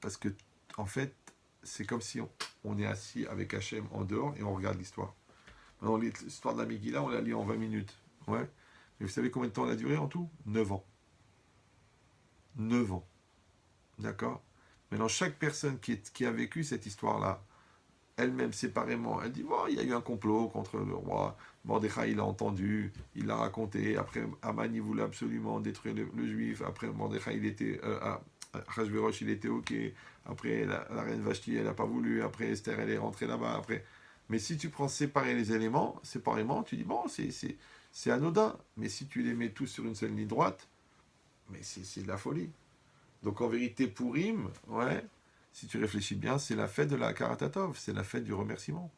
Speaker 1: Parce que, en fait, c'est comme si on est assis avec Hachem en dehors et on regarde l'histoire. Maintenant, l'histoire de la Megillah, on la lit en 20 minutes. Ouais. Mais vous savez combien de temps elle a duré en tout? 9 ans. 9 ans. D'accord? Maintenant, chaque personne qui a vécu cette histoire-là, elle-même séparément, elle dit, bon, il y a eu un complot contre le roi, Mordechai, il a entendu, il l'a raconté, après Aman, il voulait absolument détruire le juif, après Mordechai, il était, Hachvérosh, il était ok, après la reine Vashti, elle n'a pas voulu, après Esther, elle est rentrée là-bas, après. Mais si tu prends séparer les éléments, séparément, tu dis, bon, c'est anodin, mais si tu les mets tous sur une seule ligne droite, mais c'est de la folie. Donc en vérité, Purim, ouais, si tu réfléchis bien, c'est la fête de la Karatatov, c'est la fête du remerciement.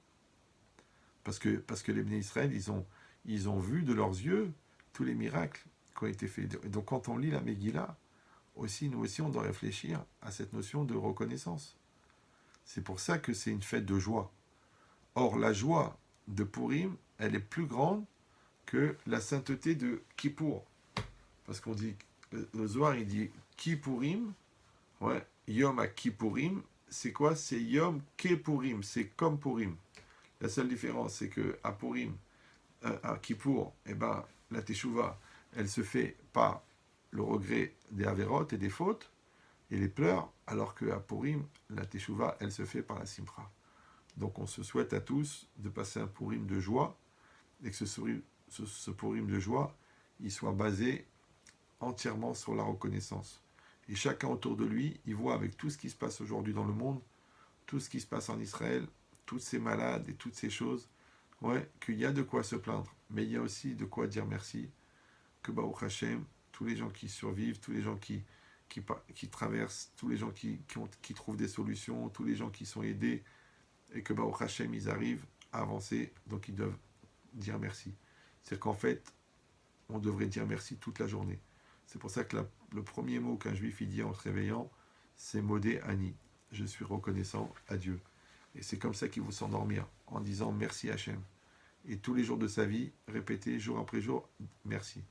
Speaker 1: Parce que les Bnei Israël, ils ont vu de leurs yeux tous les miracles qui ont été faits. Et donc quand on lit la Megillah, aussi, nous aussi, on doit réfléchir à cette notion de reconnaissance. C'est pour ça que c'est une fête de joie. Or, la joie de Purim, elle est plus grande que la sainteté de Kippour. Parce qu'on dit, le Zohar, il dit Kippurim, ouais, Yom à Kippourim, c'est quoi? C'est Yom Keppurim, c'est comme Purim. La seule différence, c'est que à Purim, à Kippour, eh ben, la Teshuvah, elle se fait par le regret des avérotes et des fautes et les pleurs, alors qu'à Purim, la Teshuvah, elle se fait par la Simcha. Donc on se souhaite à tous de passer un Purim de joie et que ce Purim de joie, il soit basé entièrement sur la reconnaissance. Et chacun autour de lui, il voit avec tout ce qui se passe aujourd'hui dans le monde, tout ce qui se passe en Israël, tous ces malades et toutes ces choses, ouais, qu'il y a de quoi se plaindre, mais il y a aussi de quoi dire merci, que Baruch Hashem, tous les gens qui survivent, tous les gens qui traversent, tous les gens qui trouvent des solutions, tous les gens qui sont aidés, et que Baruch Hashem, ils arrivent à avancer, donc ils doivent dire merci. C'est qu'en fait, on devrait dire merci toute la journée. C'est pour ça que le premier mot qu'un juif il dit en se réveillant, c'est Modé Ani. Je suis reconnaissant à Dieu. Et c'est comme ça qu'il faut s'endormir, en disant merci Hachem. Et tous les jours de sa vie, répéter jour après jour, merci.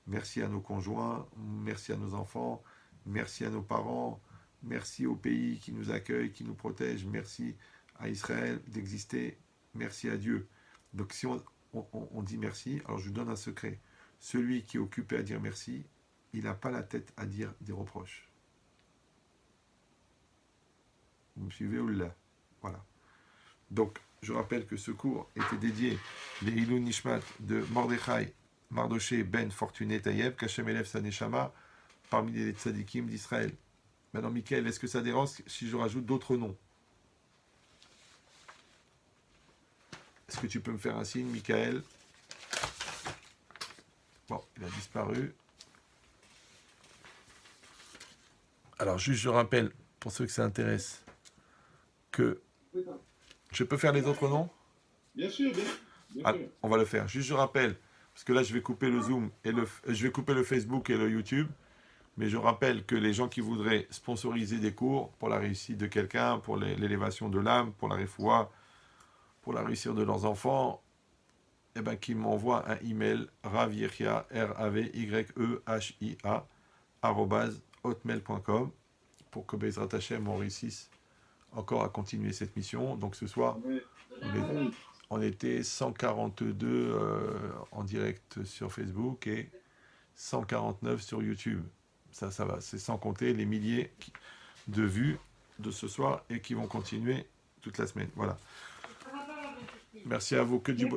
Speaker 1: Merci à nos conjoints, merci à nos enfants, merci à nos parents, merci au pays qui nous accueille, qui nous protège, merci à Israël d'exister, merci à Dieu. Donc si on dit merci, alors je vous donne un secret. Celui qui est occupé à dire merci, il n'a pas la tête à dire des reproches. Vous me suivez ou là? Voilà. Donc, je rappelle que ce cours était dédié les Ilun Nishmat de Mordechai Mardoché Ben Fortuné Tayeb, Kachem Elef Saneshama, parmi les tzadikim d'Israël. Maintenant, Michael, est-ce que ça dérange si je rajoute d'autres noms? Est-ce que tu peux me faire un signe, Michael? Bon, il a disparu. Alors, juste, je rappelle, pour ceux que ça intéresse, que je peux faire les autres noms?
Speaker 2: Bien sûr, bien sûr.
Speaker 1: On va le faire. Juste, je rappelle, parce que là, je vais couper le Zoom et je vais couper le Facebook et le YouTube. Mais je rappelle que les gens qui voudraient sponsoriser des cours pour la réussite de quelqu'un, pour l'élévation de l'âme, pour la refoua, pour la réussite de leurs enfants, eh ben, qu'ils m'envoient un email ravyechia, RAVYEHIA, @hotmail.com, pour que Bezrat Hashem on réussisse encore à continuer cette mission. Donc ce soir, on était 142 en direct sur Facebook et 149 sur YouTube. Ça va, c'est sans compter les milliers de vues de ce soir et qui vont continuer toute la semaine. Voilà. Merci à vous. Que du